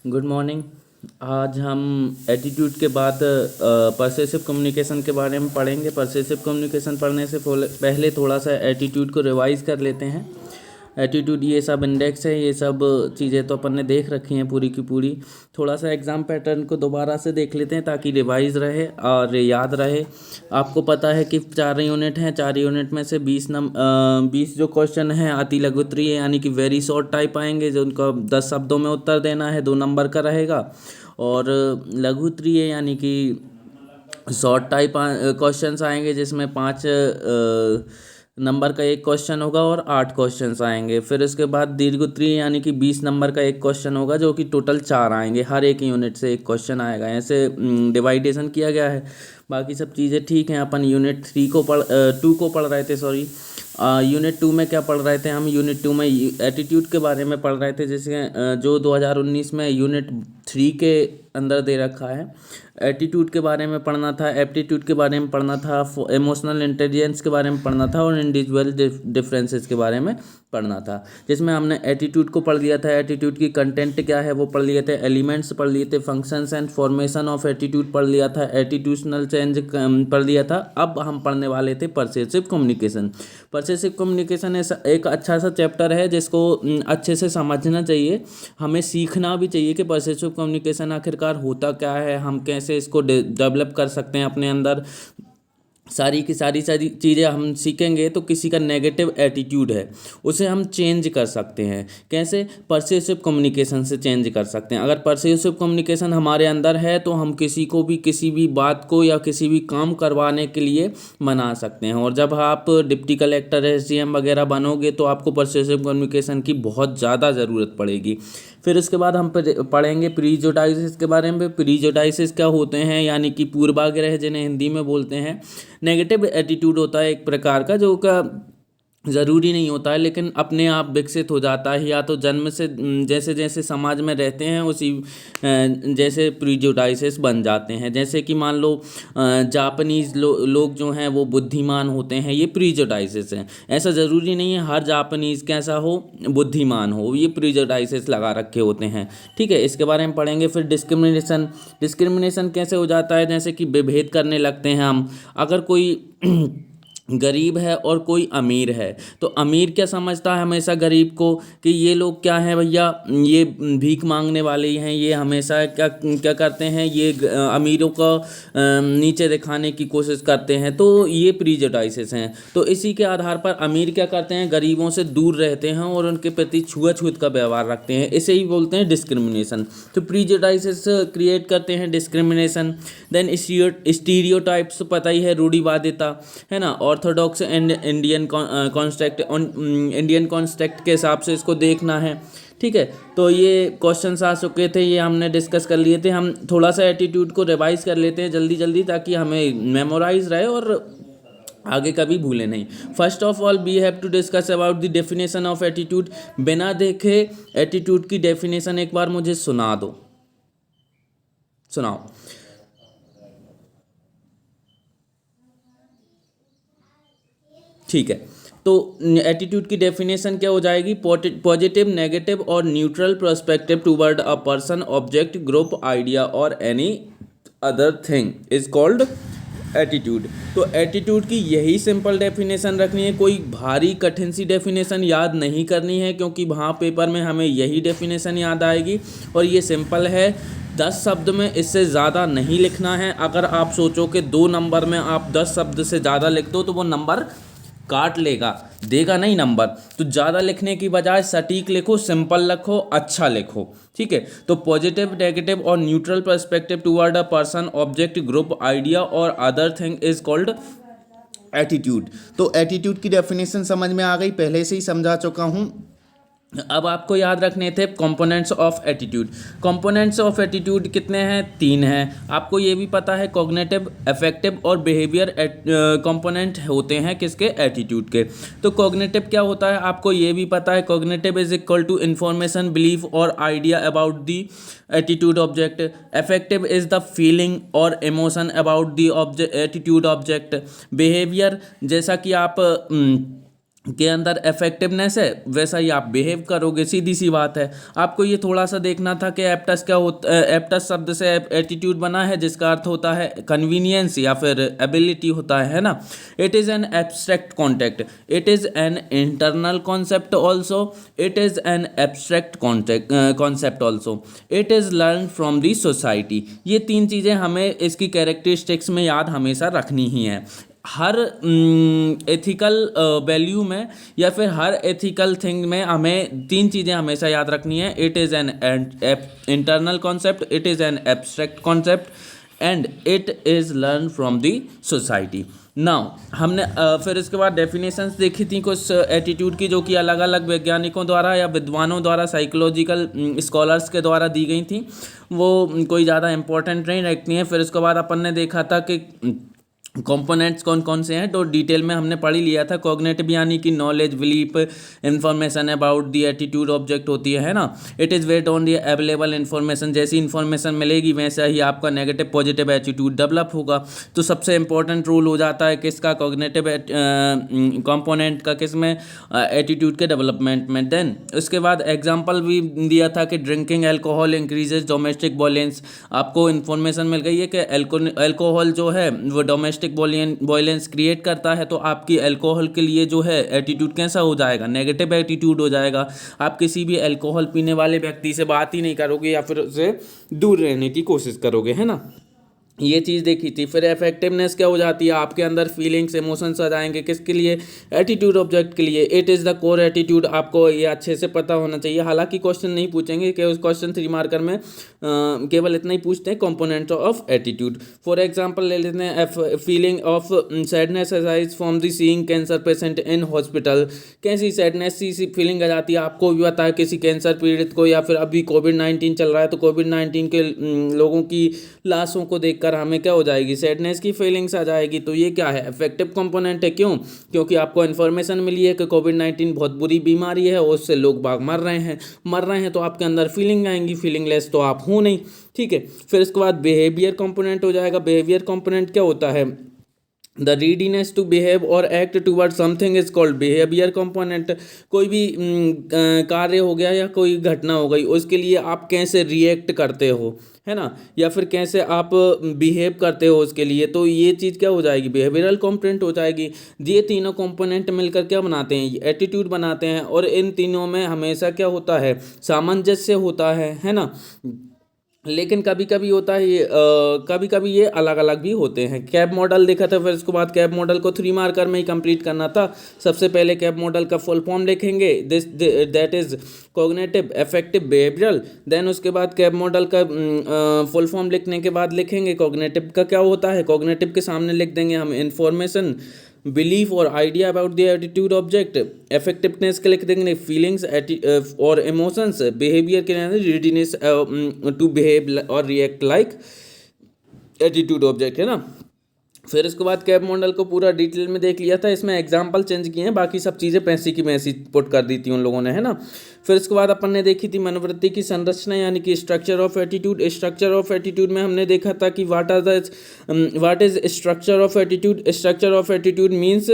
Good morning. आज हम attitude के बाद परसेसिव कम्युनिकेशन के बारे में पढ़ेंगे। परसेसिव कम्युनिकेशन पढ़ने से पहले थोड़ा सा एटीट्यूड को रिवाइज कर लेते हैं। एटीट्यूड ये सब इंडेक्स है, ये सब चीज़ें तो अपन ने देख रखी हैं पूरी की पूरी। थोड़ा सा एग्ज़ाम पैटर्न को दोबारा से देख लेते हैं ताकि रिवाइज रहे और याद रहे। आपको पता है कि 4 यूनिट हैं, 4 यूनिट में से 20 जो क्वेश्चन हैं अति लघु उत्तरीय यानी कि वेरी शॉर्ट टाइप आएंगे, जो उनका 10 शब्दों में उत्तर देना है, 2 नंबर का रहेगा। और लघु उत्तरीय यानी कि शॉर्ट टाइप क्वेश्चंस आएंगे जिसमें 5 नंबर का एक क्वेश्चन होगा और 8 क्वेश्चंस आएंगे। फिर उसके बाद दीर्घ उत्तरीय यानी कि 20 नंबर का एक क्वेश्चन होगा, जो कि टोटल 4 आएंगे, हर एक यूनिट से एक क्वेश्चन आएगा। ऐसे डिवाइडेशन किया गया है। बाकी सब चीज़ें ठीक हैं। अपन यूनिट 2 को पढ़ रहे थे, सॉरी। यूनिट 2 में क्या पढ़ रहे थे हम? यूनिट 2 में एटीट्यूड के बारे में पढ़ रहे थे, जैसे जो 2019 में यूनिट 3 के अंदर दे रखा है। एटीट्यूड के बारे में पढ़ना था, एप्टीट्यूड के बारे में पढ़ना था, इमोशनल इंटेलिजेंस के बारे में पढ़ना था और इंडिविजुअल डिफरेंसेस के बारे में पढ़ना था। जिसमें हमने एटीट्यूड को पढ़ लिया था। एटीट्यूड की कंटेंट क्या है वो पढ़ लिए थे, एलिमेंट्स पढ़ लिए थे, functions and formation of attitude पढ़ लिया था, एटीट्यूशनल चेंज पढ़ लिया था। अब हम पढ़ने वाले थे परसेसिव कम्युनिकेशन। परसेसिव कम्युनिकेशन एक अच्छा सा चैप्टर है जिसको अच्छे से समझना चाहिए। हमें सीखना भी चाहिए कि परसेसिव कम्युनिकेशन आखिरकार होता क्या है, हम कैसे इसको डेवलप कर सकते हैं अपने अंदर। सारी की सारी चीज़ें हम सीखेंगे तो किसी का नेगेटिव एटीट्यूड है उसे हम चेंज कर सकते हैं। कैसे? परसेसिव कम्युनिकेशन से चेंज कर सकते हैं। अगर परसेसिव कम्युनिकेशन हमारे अंदर है तो हम किसी को भी किसी भी बात को या किसी भी काम करवाने के लिए मना सकते हैं। और जब आप डिप्टी कलेक्टर, एसडीएम वगैरह बनोगे तो आपको परसेसिव कम्युनिकेशन की बहुत ज़्यादा ज़रूरत पड़ेगी। फिर उसके बाद हम पढ़ेंगे प्रीजुडाइसिस के बारे में। प्रीजुडाइसिस क्या होते हैं? यानी कि पूर्वाग्रह, जिन्हें हिंदी में बोलते हैं। नेगेटिव एटीट्यूड होता है एक प्रकार का, जो का ज़रूरी नहीं होता है लेकिन अपने आप विकसित हो जाता है, या तो जन्म से जैसे जैसे समाज में रहते हैं उसी जैसे प्रीजुडाइसेस बन जाते हैं। जैसे कि मान लो जापानीज़ लोग जो हैं वो बुद्धिमान होते हैं, ये प्रीजुडाइसेस हैं। ऐसा ज़रूरी नहीं है हर जापानीज़ कैसा हो, बुद्धिमान हो, ये प्रीजुडाइसेस लगा रखे होते हैं। ठीक है, इसके बारे में पढ़ेंगे। फिर डिस्क्रिमिनेशन। डिस्क्रिमिनेशन कैसे हो जाता है? जैसे कि विभेद करने लगते हैं हम। अगर कोई गरीब है और कोई अमीर है तो अमीर क्या समझता है हमेशा गरीब को कि ये लोग क्या हैं भैया, ये भीख मांगने वाले ही हैं, ये हमेशा क्या क्या करते हैं, ये अमीरों को नीचे दिखाने की कोशिश करते हैं। तो ये प्रीजुडाइसेस हैं। तो इसी के आधार पर अमीर क्या करते हैं, गरीबों से दूर रहते हैं और उनके प्रति छुआछूत का व्यवहार रखते हैं। इसे ही बोलते हैं डिस्क्रिमिनेशन। तो प्रीजुडाइसेस क्रिएट करते हैं डिस्क्रिमिनेशन। देन स्टीरियोटाइप्स, पता ही है, रूढ़िवादिता, है ना। ऑर्थोडॉक्स एंड इंडियन कॉन्स्ट्रक्ट के हिसाब से इसको देखना है। ठीक है, तो ये क्वेश्चंस आ चुके थे, ये हमने डिस्कस कर लिए थे। हम थोड़ा सा एटीट्यूड को रिवाइज कर लेते हैं जल्दी जल्दी, ताकि हमें मेमोराइज रहे और आगे कभी भूले नहीं। First of all we have to discuss about the definition of attitude. बिना देखे एटीट्यूड की डेफिनेशन एक बार मुझे सुना दो, सुनाओ। ठीक है, तो एटीट्यूड की डेफिनेशन क्या हो जाएगी? पॉजिटिव, नेगेटिव और neutral perspective toward a person, object, group, idea और any other thing is called attitude. तो एटीट्यूड की यही सिंपल डेफिनेशन रखनी है, कोई भारी कठिन सी डेफिनेशन याद नहीं करनी है, क्योंकि वहाँ पेपर में हमें यही डेफिनेशन याद आएगी और ये सिंपल है। 10 शब्द में, इससे ज़्यादा नहीं लिखना है। अगर आप सोचो कि 2 नंबर में आप 10 शब्द से ज़्यादा लिख दो तो वो नंबर काट लेगा, देगा नहीं नंबर। तो ज़्यादा लिखने की बजाय सटीक लिखो, सिंपल लिखो, अच्छा लिखो। ठीक है, तो पॉजिटिव, नेगेटिव और neutral perspective toward a person, object, group, idea और other thing is called attitude. तो एटीट्यूड की डेफिनेशन समझ में आ गई, पहले से ही समझा चुका हूँ। अब आपको याद रखने थे components of attitude. Components of attitude कितने हैं? 3 हैं। आपको ये भी पता है कॉग्निटिव, अफेक्टिव और बिहेवियर कंपोनेंट होते हैं किसके? एटीट्यूड के। तो कॉग्निटिव क्या होता है आपको ये भी पता है। Cognitive is equal to information, belief और idea about the attitude object. Affective is the feeling और emotion about the attitude object. Behaviour, जैसा कि आप के अंदर इफेक्टिवनेस है वैसा ही आप बिहेव करोगे, सीधी सी बात है। आपको ये थोड़ा सा देखना था कि एप्टस क्या होता है। एप्टस शब्द से एटीट्यूड बना है जिसका अर्थ होता है कन्वीनियंस या फिर एबिलिटी होता है ना। It is an abstract contact, it is an internal concept also, it is an abstract concept also, it is learn from the society. ये तीन चीज़ें हमें इसकी कैरेक्टरिस्टिक्स में याद हमेशा रखनी ही है। हर एथिकल वैल्यू में या फिर हर एथिकल थिंग में हमें तीन चीज़ें हमेशा याद रखनी है। It is an internal concept, it is an abstract concept and it is learn from the society. Now हमने फिर इसके बाद डेफिनेशंस देखी थी कुछ एटीट्यूड की, जो कि अलग अलग वैज्ञानिकों द्वारा या विद्वानों द्वारा, साइकोलॉजिकल स्कॉलर्स के द्वारा दी गई थी। वो कोई ज़्यादा इंपॉर्टेंट नहीं रखती हैं। फिर उसके बाद अपन ने देखा था कि कंपोनेंट्स कौन कौन से हैं, तो डिटेल में हमने पढ़ ही लिया था। कॉग्निटिव यानी कि knowledge, belief, information about the attitude object होती है ना। It is weight on the available information, जैसी इन्फॉर्मेशन मिलेगी वैसा ही आपका नेगेटिव पॉजिटिव एटीट्यूड डेवलप होगा। तो सबसे इंपॉर्टेंट रोल हो जाता है किसका, कॉग्निटिव कंपोनेंट का, किस में, एटीट्यूड के डेवलपमेंट में। देन उसके बाद एग्जाम्पल भी दिया था कि drinking alcohol increases domestic violence. आपको इन्फॉर्मेशन मिल गई है कि एल्कोहल जो है वो डोमेस्टिक वॉयलेंस क्रिएट करता है। तो आपकी अल्कोहल के लिए जो है एटीट्यूड कैसा हो जाएगा, नेगेटिव एटीट्यूड हो जाएगा। आप किसी भी अल्कोहल पीने वाले व्यक्ति से बात ही नहीं करोगे या फिर उससे दूर रहने की कोशिश करोगे, है ना। ये चीज़ देखी थी। फिर इफेक्टिवनेस क्या हो जाती है, आपके अंदर फीलिंग्स, इमोशंस आ जाएंगे, किसके लिए, एटीट्यूड ऑब्जेक्ट के लिए। It is the core attitude, आपको ये अच्छे से पता होना चाहिए। हालांकि क्वेश्चन नहीं पूछेंगे कि उस क्वेश्चन 3 मार्कर में केवल इतना ही पूछते हैं, component of attitude. For example ले लेते हैं, feeling of sadness arise from the seeing cancer patient in hospital. कैसी सैडनेस सी फीलिंग आ जाती है, आपको भी पता है किसी कैंसर पीड़ित को, या फिर अभी कोविड-19 चल रहा है तो कोविड-19 के लोगों की लाशों को देखकर हमें क्या हो जाएगी, सैडनेस की फीलिंग्स आ जाएगी। तो ये क्या है, इफेक्टिव कंपोनेंट है। क्यों, क्योंकि आपको इन्फॉर्मेशन मिली है कि कोविड-19 बहुत बुरी बीमारी है और उससे लोग बाग मर रहे हैं, तो आपके अंदर फीलिंग आएंगी। फीलिंगलेस तो आप हो नहीं, ठीक है। फिर इसके बाद बिहेवियर कंपोनेंट हो जाएगा। बिहेवियर कंपोनेंट क्या होता है, द रीडीनेस टू बिहेव और act toward something is called behaviour component. कोई भी कार्य हो गया या कोई घटना हो गई, उसके लिए आप कैसे रिएक्ट करते हो, है ना, या फिर कैसे आप बिहेव करते हो उसके लिए, तो ये चीज़ क्या हो जाएगी, बिहेवियरल कंपोनेंट हो जाएगी। ये तीनों कंपोनेंट मिलकर क्या बनाते हैं, एटीट्यूड बनाते हैं। और इन तीनों में हमेशा क्या होता है, सामंजस्य होता है ना। लेकिन कभी कभी होता है ये कभी कभी ये अलग अलग भी होते हैं। कैब मॉडल देखा था, फिर उसके बाद कैब मॉडल को 3 मार्कर में ही कंप्लीट करना था। सबसे पहले कैब मॉडल का फुल फॉर्म लिखेंगे, that is cognitive affective behavioural. Then उसके बाद कैब मॉडल का फुल फॉर्म लिखने के बाद लिखेंगे कॉग्निटिव का क्या होता है। कॉग्निटिव के सामने लिख देंगे हम इन्फॉर्मेशन, बिलीफ और idea about the attitude object. Effectiveness के लिख देंगे फीलिंग्स और इमोशंस। बिहेवियर के रेडीनेस टू बिहेव और रिएक्ट लाइक एटीट्यूड ऑब्जेक्ट, है ना। फिर इसके बाद कैब मॉडल को पूरा डिटेल में देख लिया था। इसमें एग्जाम्पल चेंज किए हैं, बाकी सब चीज़ें पैसे की मैसी पुट कर दी थी उन लोगों ने, है ना। फिर इसके बाद अपन ने देखी थी मनोवृत्ति की संरचना यानी कि structure of attitude. Structure of attitude में हमने देखा था कि what is structure of attitude. Structure of attitude means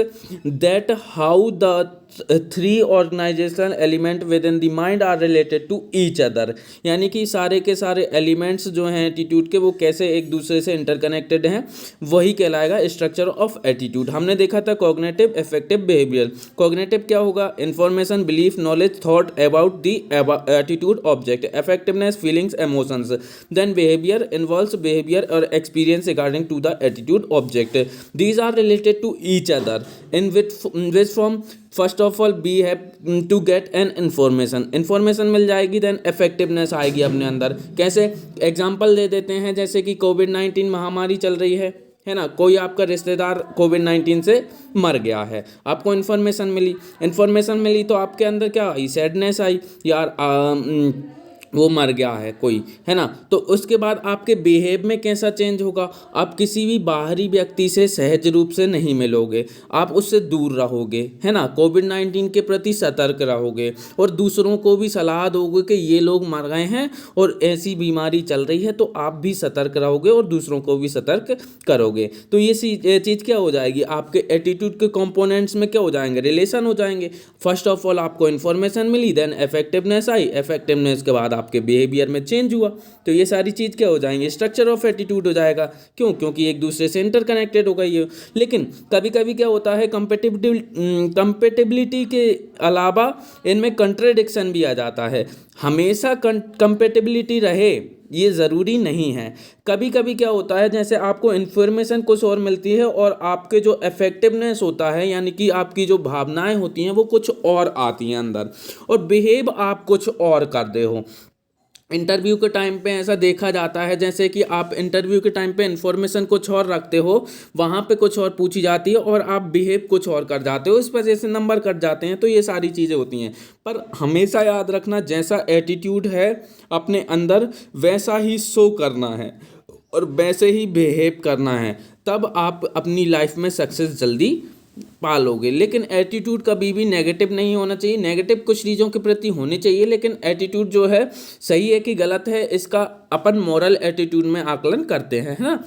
that how the 3 organisational element within the mind are related to each other. यानी कि सारे के सारे एलिमेंट्स जो हैं एटीट्यूड के, वो कैसे एक दूसरे से इंटरकनेक्टेड हैं, वही कहलाएगा स्ट्रक्चर ऑफ एटीट्यूड। हमने देखा था कॉग्निटिव, इफेक्टिव, बिहेवियर। कॉग्निटिव क्या होगा, information, belief, knowledge, thought about the attitude object. Effectiveness, feelings, emotions. Then behaviour involves behaviour और experience regarding to the attitude object. These are related to each other in which form. First of all we have to get an information मिल जाएगी, then effectiveness आएगी अपने अंदर। कैसे, example दे देते हैं, जैसे कि कोविड-19 महामारी चल रही है ना। कोई आपका रिश्तेदार कोविड-19 से मर गया है, आपको इन्फॉर्मेशन मिली तो आपके अंदर क्या आई, सैडनेस आई, यार वो मर गया है कोई, है ना, तो उसके बाद आपके बिहेव में कैसा चेंज होगा, आप किसी भी बाहरी व्यक्ति से सहज रूप से नहीं मिलोगे, आप उससे दूर रहोगे, है ना, कोविड-19 के प्रति सतर्क रहोगे और दूसरों को भी सलाह दोगे कि ये लोग मर गए हैं और ऐसी बीमारी चल रही है, तो आप भी सतर्क रहोगे और दूसरों को भी सतर्क करोगे। तो ये चीज़ क्या हो जाएगी, आपके एटीट्यूड के कंपोनेंट्स में क्या हो जाएंगे, रिलेशन हो जाएंगे। फर्स्ट ऑफ ऑल आपको इन्फॉर्मेशन मिली, देन इफेक्टिवनेस आई, इफेक्टिवनेस के बाद आपके बिहेवियर में चेंज हुआ, तो ये सारी चीज़ क्या हो जाएंगे, स्ट्रक्चर ऑफ एटीट्यूड हो जाएगा। क्यों, क्योंकि एक दूसरे से इंटरकनेक्टेड हो गई है। लेकिन कभी कभी क्या होता है, कंपेटिबिलिटी के अलावा इनमें कंट्रेडिक्शन भी आ जाता है। हमेशा कंपेटिबिलिटी रहे ये ज़रूरी नहीं है। कभी कभी क्या होता है, जैसे आपको इन्फॉर्मेशन कुछ और मिलती है और आपके जो इफेक्टिवनेस होता है, यानी कि आपकी जो भावनाएं होती हैं वो कुछ और आती हैं अंदर, और बिहेव आप कुछ और करते हो। इंटरव्यू के टाइम पे ऐसा देखा जाता है, जैसे कि आप इंटरव्यू के टाइम पे इन्फॉर्मेशन कुछ और रखते हो, वहाँ पे कुछ और पूछी जाती है और आप बिहेव कुछ और कर जाते हो, इस वजह से नंबर कट जाते हैं। तो ये सारी चीज़ें होती हैं, पर हमेशा याद रखना, जैसा एटीट्यूड है अपने अंदर वैसा ही शो करना है और वैसे ही बिहेव करना है, तब आप अपनी लाइफ में सक्सेस जल्दी पालोगे। लेकिन एटीट्यूड कभी भी नेगेटिव नहीं होना चाहिए। नेगेटिव कुछ चीज़ों के प्रति होनी चाहिए, लेकिन एटीट्यूड जो है सही है कि गलत है, इसका अपन मॉरल एटीट्यूड में आकलन करते हैं, है ना।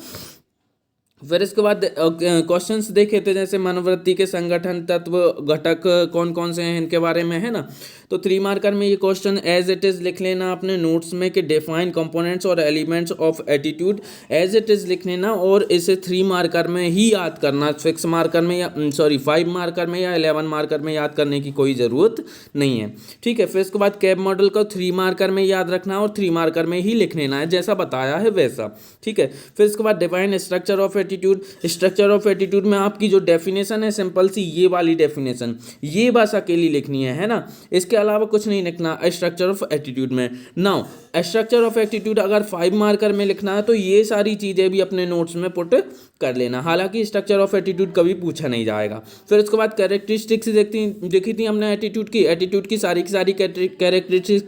फिर इसके बाद क्वेश्चंस देखे थे, जैसे मनोवृत्ति के संगठन तत्व घटक कौन कौन से हैं इनके बारे में, है ना। तो 3 मार्कर में ये क्वेश्चन एज इट इज़ लिख लेना अपने नोट्स में कि डिफाइन कंपोनेंट्स और elements of attitude, as it is लिख लेना और इसे 3 मार्कर में ही याद करना। 6 मार्कर में या 5 मार्कर में या 11 मार्कर में याद करने की कोई ज़रूरत नहीं है, ठीक है। फिर इसके बाद कैब मॉडल को 3 मार्कर में याद रखना और 3 मार्कर में ही लिख लेना है, जैसा बताया है वैसा, ठीक है। फिर इसके बाद define structure of attitude. Structure of attitude में आपकी जो डेफिनेशन है सिंपल सी ये वाली डेफिनेशन, ये बस अकेली लिखनी है ना, इसके अलावा कुछ नहीं लिखना स्ट्रक्चर ऑफ एटीट्यूड में। नाउ स्ट्रक्चर ऑफ एटीट्यूड अगर 5 मार्कर में लिखना है तो ये सारी चीज़ें भी अपने नोट्स में पुट कर लेना, हालांकि स्ट्रक्चर ऑफ एटीट्यूड कभी पूछा नहीं जाएगा। फिर उसके बाद कैरेक्टरिस्टिक्स देखी थी हमने एटीट्यूड की सारी कैरेक्टरिस्टिक्स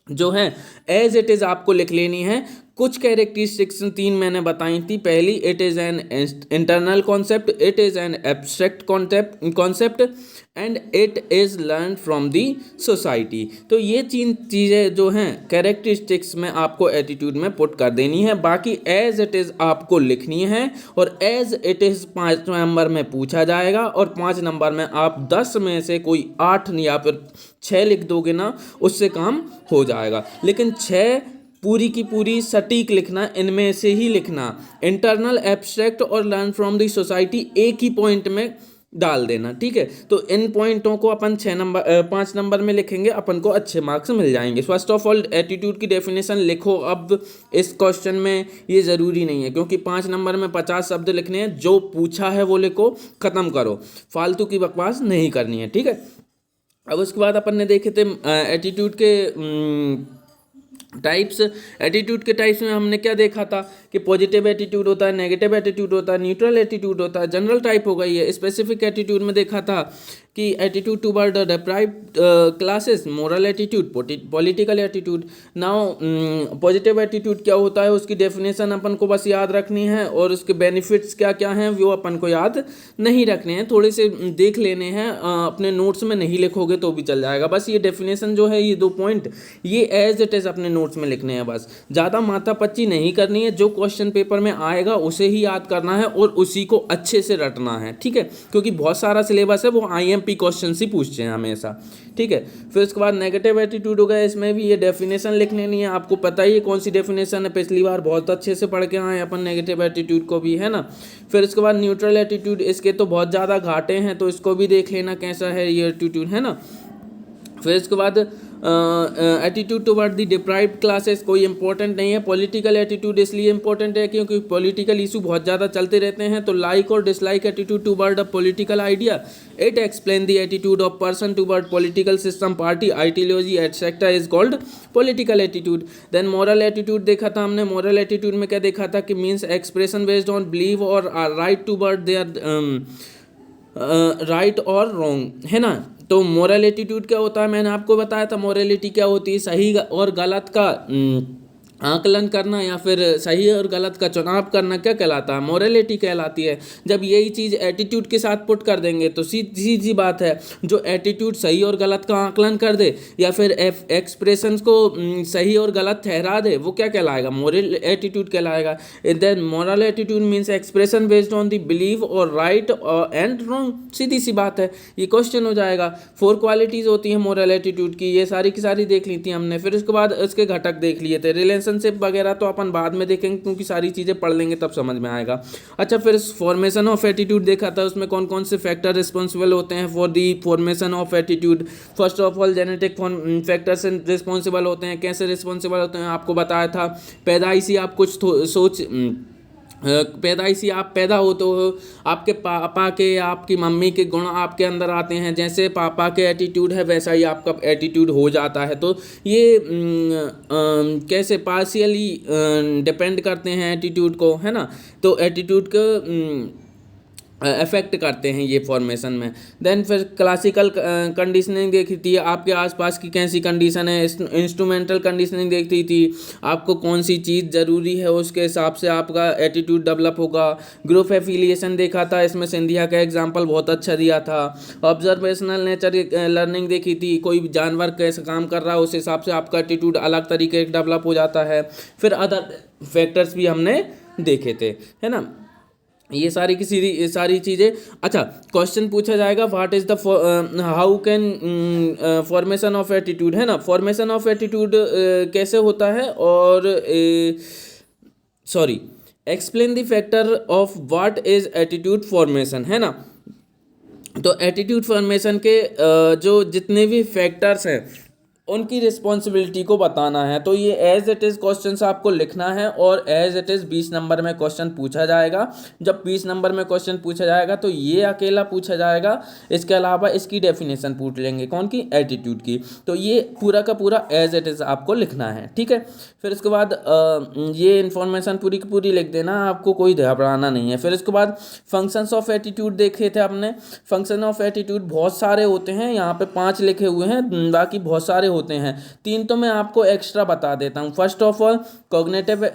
जो है एज इट इज़ आपको लिख लेनी है। कुछ कैरेक्टरिस्टिक्स 3 मैंने बताई थी। पहली, it is an internal concept, it is an abstract concept and it is learn from the society. तो ये 3 चीज़ें जो हैं कैरेक्टरिस्टिक्स में आपको एटीट्यूड में पुट कर देनी है, बाकी एज इट इज़ आपको लिखनी है और एज इट इज़ 5 नंबर में पूछा जाएगा और 5 नंबर में आप 10 में से कोई 8 या फिर 6 लिख दोगे ना, उससे काम हो जाएगा। लेकिन 6 पूरी की पूरी सटीक लिखना, इनमें से ही लिखना। इंटरनल, एब्स्ट्रैक्ट और लर्न फ्रॉम दी सोसाइटी एक ही पॉइंट में डाल देना, ठीक है। तो इन पॉइंटों को अपन 5 नंबर में लिखेंगे, अपन को अच्छे मार्क्स मिल जाएंगे। फर्स्ट ऑफ ऑल एटीट्यूड की डेफिनेशन लिखो। अब इस क्वेश्चन में ये ज़रूरी नहीं है, क्योंकि 5 नंबर में 50 शब्द लिखने हैं, जो पूछा है वो लिखो, ख़त्म करो, फालतू की बकवास नहीं करनी है, ठीक है। अब उसके बाद अपन ने देखे थे एटीट्यूड के टाइप्स। एटीट्यूड के टाइप्स में हमने क्या देखा था कि पॉजिटिव एटीट्यूड होता है, नेगेटिव एटीट्यूड होता है, न्यूट्रल एटीट्यूड होता है, जनरल टाइप हो गई है। स्पेसिफिक एटीट्यूड में देखा था कि attitude toward the deprived classes, moral attitude, political attitude. Now positive attitude क्या होता है, उसकी डेफिनेशन अपन को बस याद रखनी है और उसके बेनिफिट्स क्या क्या हैं वो अपन को याद नहीं रखने हैं, थोड़े से देख लेने हैं, अपने नोट्स में नहीं लिखोगे तो भी चल जाएगा। बस ये डेफिनेशन जो है, ये 2 पॉइंट ये एज इट इज़ अपने नोट्स में लिखने हैं, बस ज़्यादा माथापच्ची नहीं करनी है। जो क्वेश्चन पेपर में आएगा उसे ही याद करना है और उसी को अच्छे से रटना है, ठीक है, क्योंकि बहुत सारा सिलेबस है वो IMP क्वेश्चन ही पूछते हैं हमेशा, ठीक है। फिर उसके बाद नेगेटिव एटीट्यूड हो गया, इसमें भी ये डेफिनेशन लिख लेनी है। आपको पता ही है कौन सी डेफिनेशन है, पिछली बार बहुत अच्छे से पढ़ के आए अपन नेगेटिव एटीट्यूड को भी, है ना। फिर उसके बाद न्यूट्रल एटीट्यूड, इसके तो बहुत ज़्यादा घाटे हैं, तो इसको भी देख लेना कैसा है ये एटीट्यूड, है ना। फिर इसके बाद attitude toward the deprived classes कोई इंपॉर्टेंट नहीं है। पॉलिटिकल एटीट्यूड इसलिए इंपॉर्टेंट है क्योंकि पॉलिटिकल इशू बहुत ज़्यादा चलते रहते हैं। तो लाइक और dislike attitude toward a political idea, it explain the attitude of person toward political system, party, ideology etcetera is called political attitude. Then moral attitude देखा था हमने। मॉरल एटीट्यूड में क्या देखा था कि means expression based on believe और right toward there right और रॉन्ग, है ना। तो मोरल एटीट्यूड क्या होता है, मैंने आपको बताया था मोरलिटी क्या होती है, सही और गलत का आकलन करना या फिर सही और गलत का चुनाव करना क्या कहलाता है, मोरलिटी कहलाती है। जब यही चीज़ एटीट्यूड के साथ पुट कर देंगे तो सीधी सीधी बात है, जो एटीट्यूड सही और गलत का आकलन कर दे या फिर एक्सप्रेशंस को सही और गलत ठहरा दे, वो क्या कहलाएगा, मोरल एटीट्यूड कहलाएगा। Then moral attitude means expression based on the believe और राइट एंड रॉन्ग, सीधी सी बात है, ये क्वेश्चन हो जाएगा। 4 क्वालिटीज़ होती हैं मोरल एटीट्यूड की, ये सारी की सारी देख ली थी हमने। फिर उसके बाद उसके घटक देख लिए थे, रिलेशनशिप वगैरह तो अपन बाद में देखेंगे क्योंकि सारी चीज़ें पढ़ लेंगे तब समझ में आएगा। अच्छा, फिर फॉर्मेशन ऑफ एटीट्यूड देखा था, उसमें कौन कौन से फैक्टर रिस्पॉन्सिबल होते हैं for the formation of attitude. First of all genetic factors responsible होते हैं। कैसे रिस्पॉन्सिबल होते हैं आपको बताया था, पैदाइशी आप कुछ सोच पैदाइशी आप पैदा होते हो, आपके पापा के आपकी मम्मी के गुण आपके अंदर आते हैं, जैसे पापा के एटीट्यूड है वैसा ही आपका एटीट्यूड हो जाता है। तो ये कैसे पार्शियली डिपेंड करते हैं एटीट्यूड को, है ना, तो एटीट्यूड को अफेक्ट करते हैं ये फॉर्मेशन में। देन फिर क्लासिकल कंडीशनिंग देखी थी, आपके आसपास की कैसी कंडीशन है। इंस्ट्रूमेंटल कंडीशनिंग देखती थी, आपको कौन सी चीज़ ज़रूरी है उसके हिसाब से आपका एटीट्यूड डेवलप होगा। ग्रुप एफिलिएशन देखा था, इसमें सिंधिया का एग्जांपल बहुत अच्छा दिया था। ऑब्जर्वेशनल नेचर लर्निंग देखी थी, कोई जानवर कैसे काम कर रहा है उस हिसाब से आपका एटीट्यूड अलग तरीके से डेवलप हो जाता है। फिर अदर फैक्टर्स भी हमने देखे थे, है ना, ये सारी की सारी चीज़ें। अच्छा, क्वेश्चन पूछा जाएगा what is the how can formation of attitude, है ना, फॉर्मेशन ऑफ एटीट्यूड कैसे होता है, और sorry explain the factor of what is attitude formation, है ना। तो एटीट्यूड फॉर्मेशन के जो जितने भी फैक्टर्स हैं उनकी रिस्पॉन्सिबिलिटी को बताना है। तो ये एज इट इज़ क्वेश्चन आपको लिखना है और एज इट इज़ 20 नंबर में क्वेश्चन पूछा जाएगा। जब 20 नंबर में क्वेश्चन पूछा जाएगा तो ये अकेला पूछा जाएगा, इसके अलावा इसकी डेफिनेशन पूछ लेंगे, कौन की, एटीट्यूड की। तो ये पूरा का पूरा एज इट इज़ आपको लिखना है, ठीक है। फिर उसके बाद ये इन्फॉर्मेशन पूरी की पूरी लिख देना, आपको कोई घबराना नहीं है। फिर उसके बाद फंक्शंस ऑफ एटीट्यूड देखे थे आपने। फंक्शन ऑफ एटीट्यूड बहुत सारे होते हैं, यहाँ पे 5 लिखे हुए हैं, बाकी बहुत सारे होते हैं। 3 तो मैं आपको एक्स्ट्रा बता देता हूँ। First of all cognitive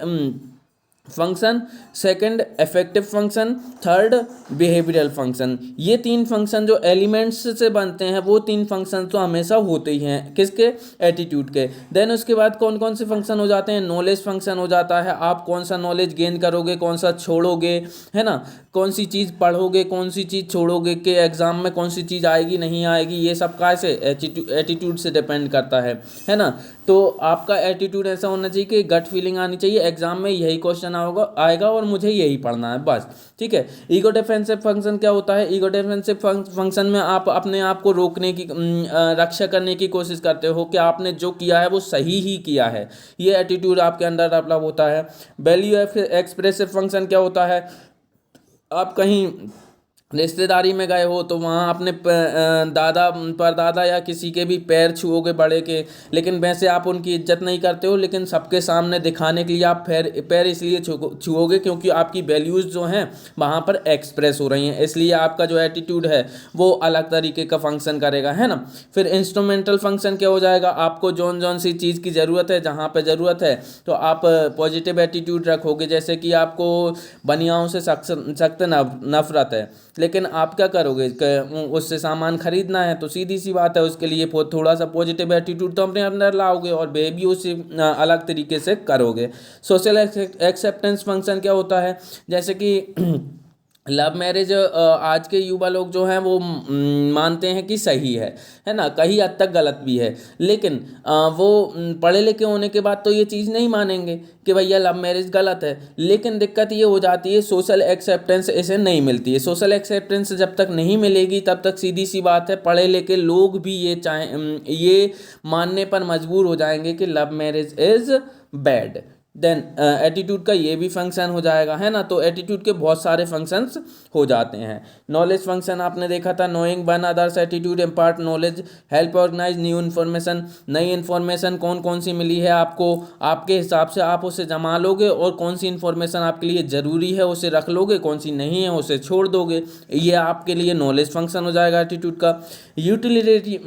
function, second affective function, third behavioural function. ये 3 फंक्शन जो एलिमेंट्स से बनते हैं वो 3 फंक्शन तो हमेशा होते ही हैं, किसके, एटीट्यूड के। देन उसके बाद कौन कौन से फंक्शन हो जाते हैं, नॉलेज फंक्शन हो जाता है, आप कौन सा नॉलेज गेन करोगे, कौन सा छोड़ोगे, है ना, कौन सी चीज़ पढ़ोगे, कौन सी चीज़ छोड़ोगे, के एग्जाम में कौन सी चीज़ आएगी नहीं आएगी, ये सब कैसे एटीट्यूड से डिपेंड करता है ना। तो आपका एटीट्यूड ऐसा होना चाहिए कि गट फीलिंग आनी चाहिए, एग्जाम में यही क्वेश्चन आएगा और मुझे यही पढ़ना है बस, ठीक है। ईगो डिफेंसिव फंक्शन क्या होता है, ईगो डिफेंसिव फंक्शन में आप अपने आप को रोकने की रक्षा करने की कोशिश करते हो कि आपने जो किया है वो सही ही किया है, ये एटीट्यूड आपके अंदर डेवलप होता है। वैल्यू एक्सप्रेसिव फंक्शन क्या होता है, आप कहीं रिश्तेदारी में गए हो तो वहाँ अपने दादा परदादा या किसी के भी पैर छुओगे बड़े के, लेकिन वैसे आप उनकी इज्जत नहीं करते हो, लेकिन सबके सामने दिखाने के लिए आप पैर इसलिए छुओगे क्योंकि आपकी वैल्यूज़ जो हैं वहाँ पर एक्सप्रेस हो रही हैं, इसलिए आपका जो एटीट्यूड है वो अलग तरीके का फंक्शन करेगा, है ना। फिर इंस्ट्रूमेंटल फंक्शन क्या हो जाएगा, आपको जौन जौन सी चीज़ की ज़रूरत है, जहाँ पर ज़रूरत है तो आप पॉजिटिव एटीट्यूड रखोगे। जैसे कि आपको बनियाओं से सख्त नफरत है, लेकिन आप क्या करोगे, उससे सामान खरीदना है तो सीधी सी बात है उसके लिए थोड़ा सा पॉजिटिव एटीट्यूड तो अपने अंदर लाओगे और बिहेवियर उससे अलग तरीके से करोगे। सोशल एक्सेप्टेंस फंक्शन क्या होता है, जैसे कि लव मैरिज आज के युवा लोग जो हैं वो मानते हैं कि सही है ना, कहीं हद तक गलत भी है, लेकिन वो पढ़े लिखे होने के बाद तो ये चीज़ नहीं मानेंगे कि भैया लव मैरिज गलत है। लेकिन दिक्कत ये हो जाती है सोशल एक्सेप्टेंस इसे नहीं मिलती है। सोशल एक्सेप्टेंस जब तक नहीं मिलेगी तब तक सीधी सी बात है पढ़े लिखे लोग भी ये मानने पर मजबूर हो जाएंगे कि love marriage is bad, then attitude का ये भी फंक्शन हो जाएगा, है ना। तो एटीट्यूड के बहुत सारे फंक्शंस हो जाते हैं। नॉलेज फंक्शन आपने देखा था, knowing one others attitude impart knowledge, help organise new information. नई इन्फॉर्मेशन कौन कौन सी मिली है आपको, आपके हिसाब से आप उसे जमा लोगे और कौन सी इन्फॉर्मेशन आपके लिए ज़रूरी है उसे रख लोगे, कौन सी नहीं है उसे छोड़ दोगे। ये आपके लिए नॉलेज फंक्शन हो जाएगा एटीट्यूड का। यूटिलिटी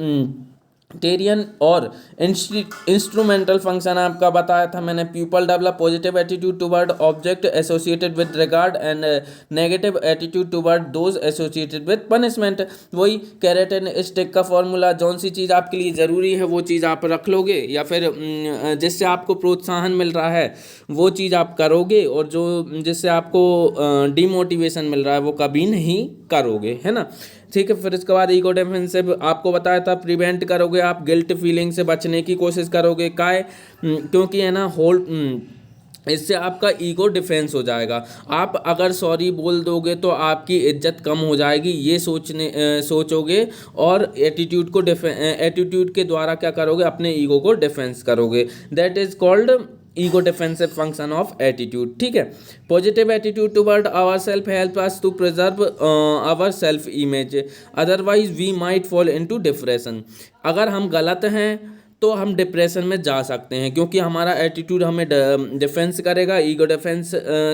टेरियन और इंस्ट्रूमेंटल फंक्शन आपका बताया था मैंने। People develop positive attitude toward object associated with regard and negative attitude toward those associated with punishment. वही कैरेट एंड स्टिक का फॉर्मूला, जौन सी चीज़ आपके लिए ज़रूरी है वो चीज़ आप रख लोगे, या फिर जिससे आपको प्रोत्साहन मिल रहा है वो चीज़ आप करोगे, और जो जिससे आपको डिमोटिवेशन मिल रहा है वो कभी नहीं करोगे, है ना। ठीक है, फिर इसके बाद ईगो डिफेंसिव आपको बताया था, प्रिवेंट करोगे आप, गिल्ट फीलिंग से बचने की कोशिश करोगे। काय क्योंकि है ना इससे आपका ईगो डिफेंस हो जाएगा। आप अगर सॉरी बोल दोगे तो आपकी इज्जत कम हो जाएगी, ये सोचोगे, और एटीट्यूड के द्वारा क्या करोगे, अपने ईगो को डिफेंस करोगे। That is called ego defensive function of attitude. ठीक है, positive attitude toward our self help us to preserve our self image, otherwise we might fall into depression. अगर हम गलत हैं तो हम डिप्रेशन में जा सकते हैं, क्योंकि हमारा एटीट्यूड हमें डिफेंस करेगा, ईगो डिफेंस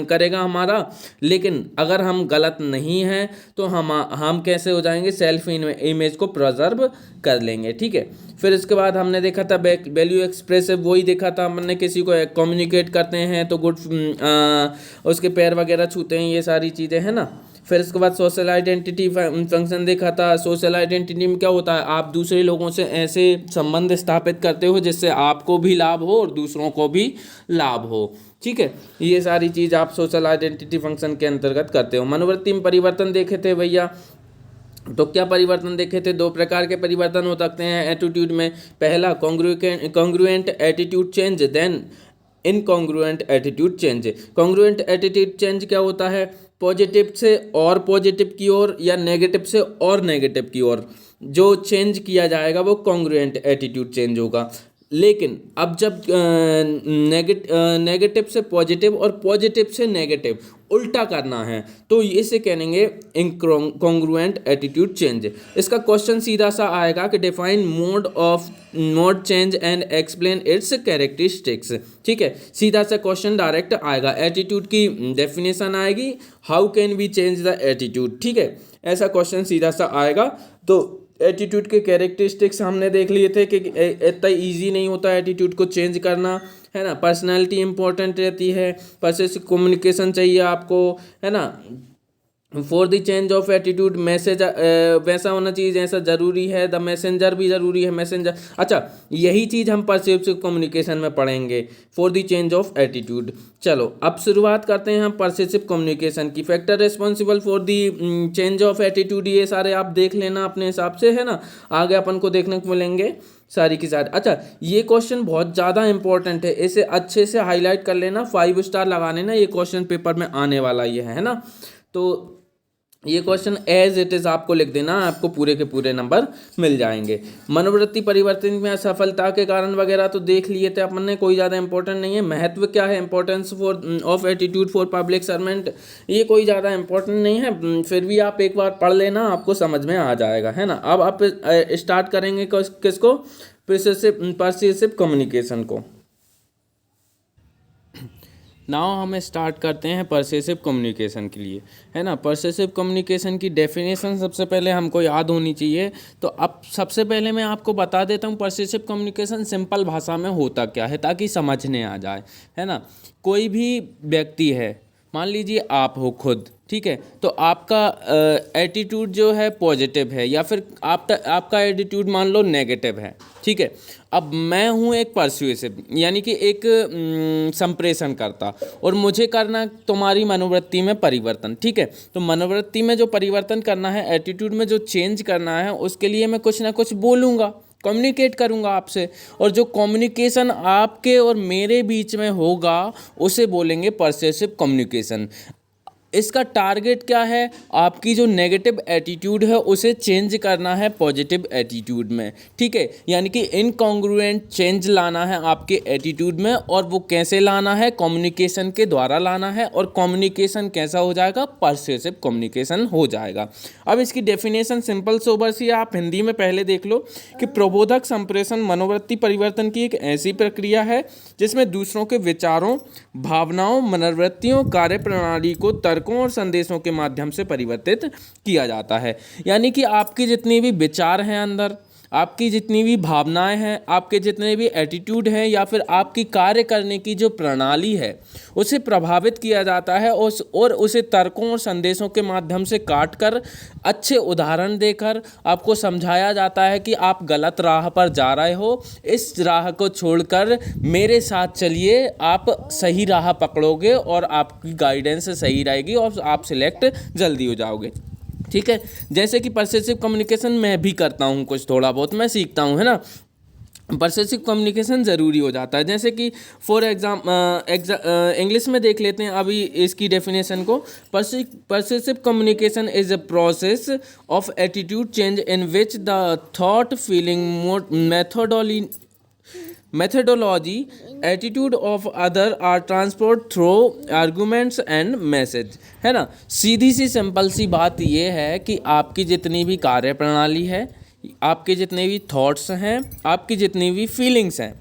करेगा हमारा। लेकिन अगर हम गलत नहीं हैं तो हम कैसे हो जाएंगे, सेल्फ इमेज को प्रिजर्व कर लेंगे। ठीक है, फिर इसके बाद हमने देखा था वैल्यू एक्सप्रेसिव, वही देखा था हमने, किसी को कम्युनिकेट करते हैं तो गुड उसके पैर वगैरह छूते हैं, ये सारी चीज़ें हैं ना। फिर इसके बाद सोशल आइडेंटिटी फंक्शन देखा था। सोशल आइडेंटिटी में क्या होता है, आप दूसरे लोगों से ऐसे संबंध स्थापित करते हो जिससे आपको भी लाभ हो और दूसरों को भी लाभ हो। ठीक है, ये सारी चीज़ आप सोशल आइडेंटिटी फंक्शन के अंतर्गत करते हो। मनोवृत्ति में परिवर्तन देखे थे भैया, तो क्या परिवर्तन देखे थे, दो प्रकार के परिवर्तन हो सकते हैं एटीट्यूड में। पहला congruent attitude change, then incongruent attitude change. Congruent attitude change क्या होता है, पॉजिटिव से और पॉजिटिव की ओर, या नेगेटिव से और नेगेटिव की ओर जो चेंज किया जाएगा वो कॉन्ग्रुएंट एटीट्यूड चेंज होगा। लेकिन अब जब नेगेटिव से पॉजिटिव और पॉजिटिव से नेगेटिव उल्टा करना है तो इसे कहेंगे इनकॉन्ग्रुएंट एटीट्यूड चेंज। इसका क्वेश्चन सीधा सा आएगा कि define mode change and explain its characteristics. ठीक है, सीधा सा क्वेश्चन डायरेक्ट आएगा, एटीट्यूड की डेफिनेशन आएगी, how can we change the attitude. ठीक है, ऐसा क्वेश्चन सीधा सा आएगा। तो एटीट्यूड के कैरेक्टरिस्टिक्स हमने देख लिए थे कि इतना इजी नहीं होता एटीट्यूड को चेंज करना, है ना। पर्सनालिटी इंपॉर्टेंट रहती है, पर्सुएसिव कम्युनिकेशन चाहिए आपको, है ना। For the change of attitude message वैसा होना चाहिए जैसा ज़रूरी है, द मैसेंजर भी ज़रूरी है, मैसेंजर। अच्छा, यही चीज़ हम परसेप्टिव कम्युनिकेशन में पढ़ेंगे, for the change of attitude. चलो अब शुरुआत करते हैं हम परसेप्टिव कम्युनिकेशन की। Factor responsible for the change of attitude, ये सारे आप देख लेना अपने हिसाब से, है ना। आगे अपन को देखने को मिलेंगे सारी की सारी। अच्छा, ये क्वेश्चन बहुत ज़्यादा इंपॉर्टेंट है, इसे अच्छे से हाईलाइट कर लेना, 5 स्टार लगा लेना, ये क्वेश्चन पेपर में आने वाला ये है ना। तो ये क्वेश्चन एज इट इज़ आपको लिख देना, आपको पूरे के पूरे नंबर मिल जाएंगे। मनोवृत्ति परिवर्तन में असफलता के कारण वगैरह तो देख लिए थे अपन ने, कोई ज़्यादा इंपॉर्टेंट नहीं है। महत्व क्या है, importance of attitude for public servant, ये कोई ज़्यादा इंपॉर्टेंट नहीं है, फिर भी आप एक बार पढ़ लेना, आपको समझ में आ जाएगा, है ना। अब आप स्टार्ट करेंगे किसको, परसेप्टिव कम्युनिकेशन को। नाउ हम स्टार्ट करते हैं परसेसिव कम्युनिकेशन के लिए, है ना। परसेसिव कम्युनिकेशन की डेफिनेशन सबसे पहले हमको याद होनी चाहिए। तो अब सबसे पहले मैं आपको बता देता हूँ परसेसिव कम्युनिकेशन सिंपल भाषा में होता क्या है, ताकि समझने आ जाए, है ना। कोई भी व्यक्ति है, मान लीजिए आप हो खुद, ठीक है, तो आपका एटीट्यूड जो है पॉजिटिव है, या फिर आपका एटीट्यूड मान लो नेगेटिव है, ठीक है। अब मैं हूँ एक परsuasive, यानी कि एक संप्रेषण करता, और मुझे करना तुम्हारी मनोवृत्ति में परिवर्तन, ठीक है। तो मनोवृत्ति में जो परिवर्तन करना है, एटीट्यूड में जो चेंज करना है, उसके लिए मैं कुछ ना कुछ बोलूँगा, कम्युनिकेट करूँगा आपसे, और जो कम्युनिकेशन आपके और मेरे बीच में होगा उसे बोलेंगे परसेसिव कम्युनिकेशन। इसका टारगेट क्या है, आपकी जो नेगेटिव एटीट्यूड है उसे चेंज करना है पॉजिटिव एटीट्यूड में, ठीक है। यानी कि इनकॉन्ग्रुएंट चेंज लाना है आपके एटीट्यूड में, और वो कैसे लाना है, कम्युनिकेशन के द्वारा लाना है। और कम्युनिकेशन कैसा हो जाएगा, परसुएसिव कम्युनिकेशन हो जाएगा। अब इसकी डेफिनेशन सिंपल सोबर सी है, आप हिंदी में पहले देख लो कि प्रबोधक संप्रेषण मनोवृत्ति परिवर्तन की एक ऐसी प्रक्रिया है जिसमें दूसरों के विचारों, भावनाओं, मनोवृत्तियों, कार्य प्रणाली को तर्कों और संदेशों के माध्यम से परिवर्तित किया जाता है। यानी कि आपकी जितनी भी विचार हैं अंदर, आपकी जितनी भी भावनाएं हैं, आपके जितने भी एटीट्यूड हैं, या फिर आपकी कार्य करने की जो प्रणाली है उसे प्रभावित किया जाता है और उसे तर्कों और संदेशों के माध्यम से काट कर, अच्छे उदाहरण देकर आपको समझाया जाता है कि आप गलत राह पर जा रहे हो, इस राह को छोड़कर मेरे साथ चलिए, आप सही राह पकड़ोगे और आपकी गाइडेंस सही रहेगी और आप सिलेक्ट जल्दी हो जाओगे, ठीक है। जैसे कि परसेसिव कम्युनिकेशन मैं भी करता हूँ, कुछ थोड़ा बहुत मैं सीखता हूँ, है ना। परसेसिव कम्युनिकेशन ज़रूरी हो जाता है। जैसे कि फॉर इंग्लिश में देख लेते हैं अभी इसकी डेफिनेशन को। Persuasive communication is a process of attitude change in which the thought, feeling, methodology, attitude of other are transport through arguments and message, है ना। सीधी सी सिंपल सी बात ये है कि आपकी जितनी भी कार्य प्रणाली है, आपके जितने भी थॉट्स हैं, आपकी जितनी भी फीलिंग्स हैं,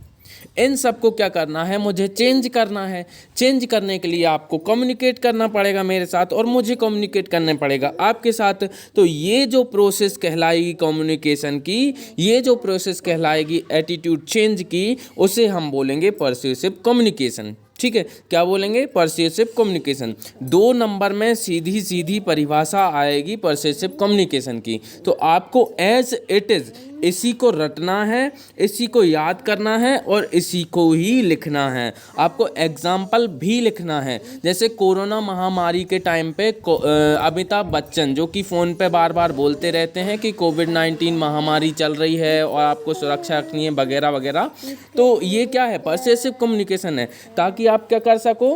इन सबको क्या करना है, मुझे चेंज करना है। चेंज करने के लिए आपको कम्युनिकेट करना पड़ेगा मेरे साथ, और मुझे कम्युनिकेट करना पड़ेगा आपके साथ। तो ये जो प्रोसेस कहलाएगी कम्युनिकेशन की, ये जो प्रोसेस कहलाएगी एटीट्यूड चेंज की, उसे हम बोलेंगे परस्यूसिव कम्युनिकेशन, ठीक है। क्या बोलेंगे, परस्यूसिव कम्युनिकेशन। 2 नंबर में सीधी सीधी परिभाषा आएगी परस्यूसिव कम्युनिकेशन की। तो आपको एज इट इज़ इसी को रटना है, इसी को याद करना है और इसी को ही लिखना है। आपको एग्जाम्पल भी लिखना है। जैसे कोरोना महामारी के टाइम पे अमिताभ बच्चन जो कि फ़ोन पे बार बार बोलते रहते हैं कि कोविड-19 महामारी चल रही है और आपको सुरक्षा रखनी है वगैरह वगैरह। तो ये क्या है, परस्यूसिव कम्युनिकेशन है, ताकि आप क्या कर सको,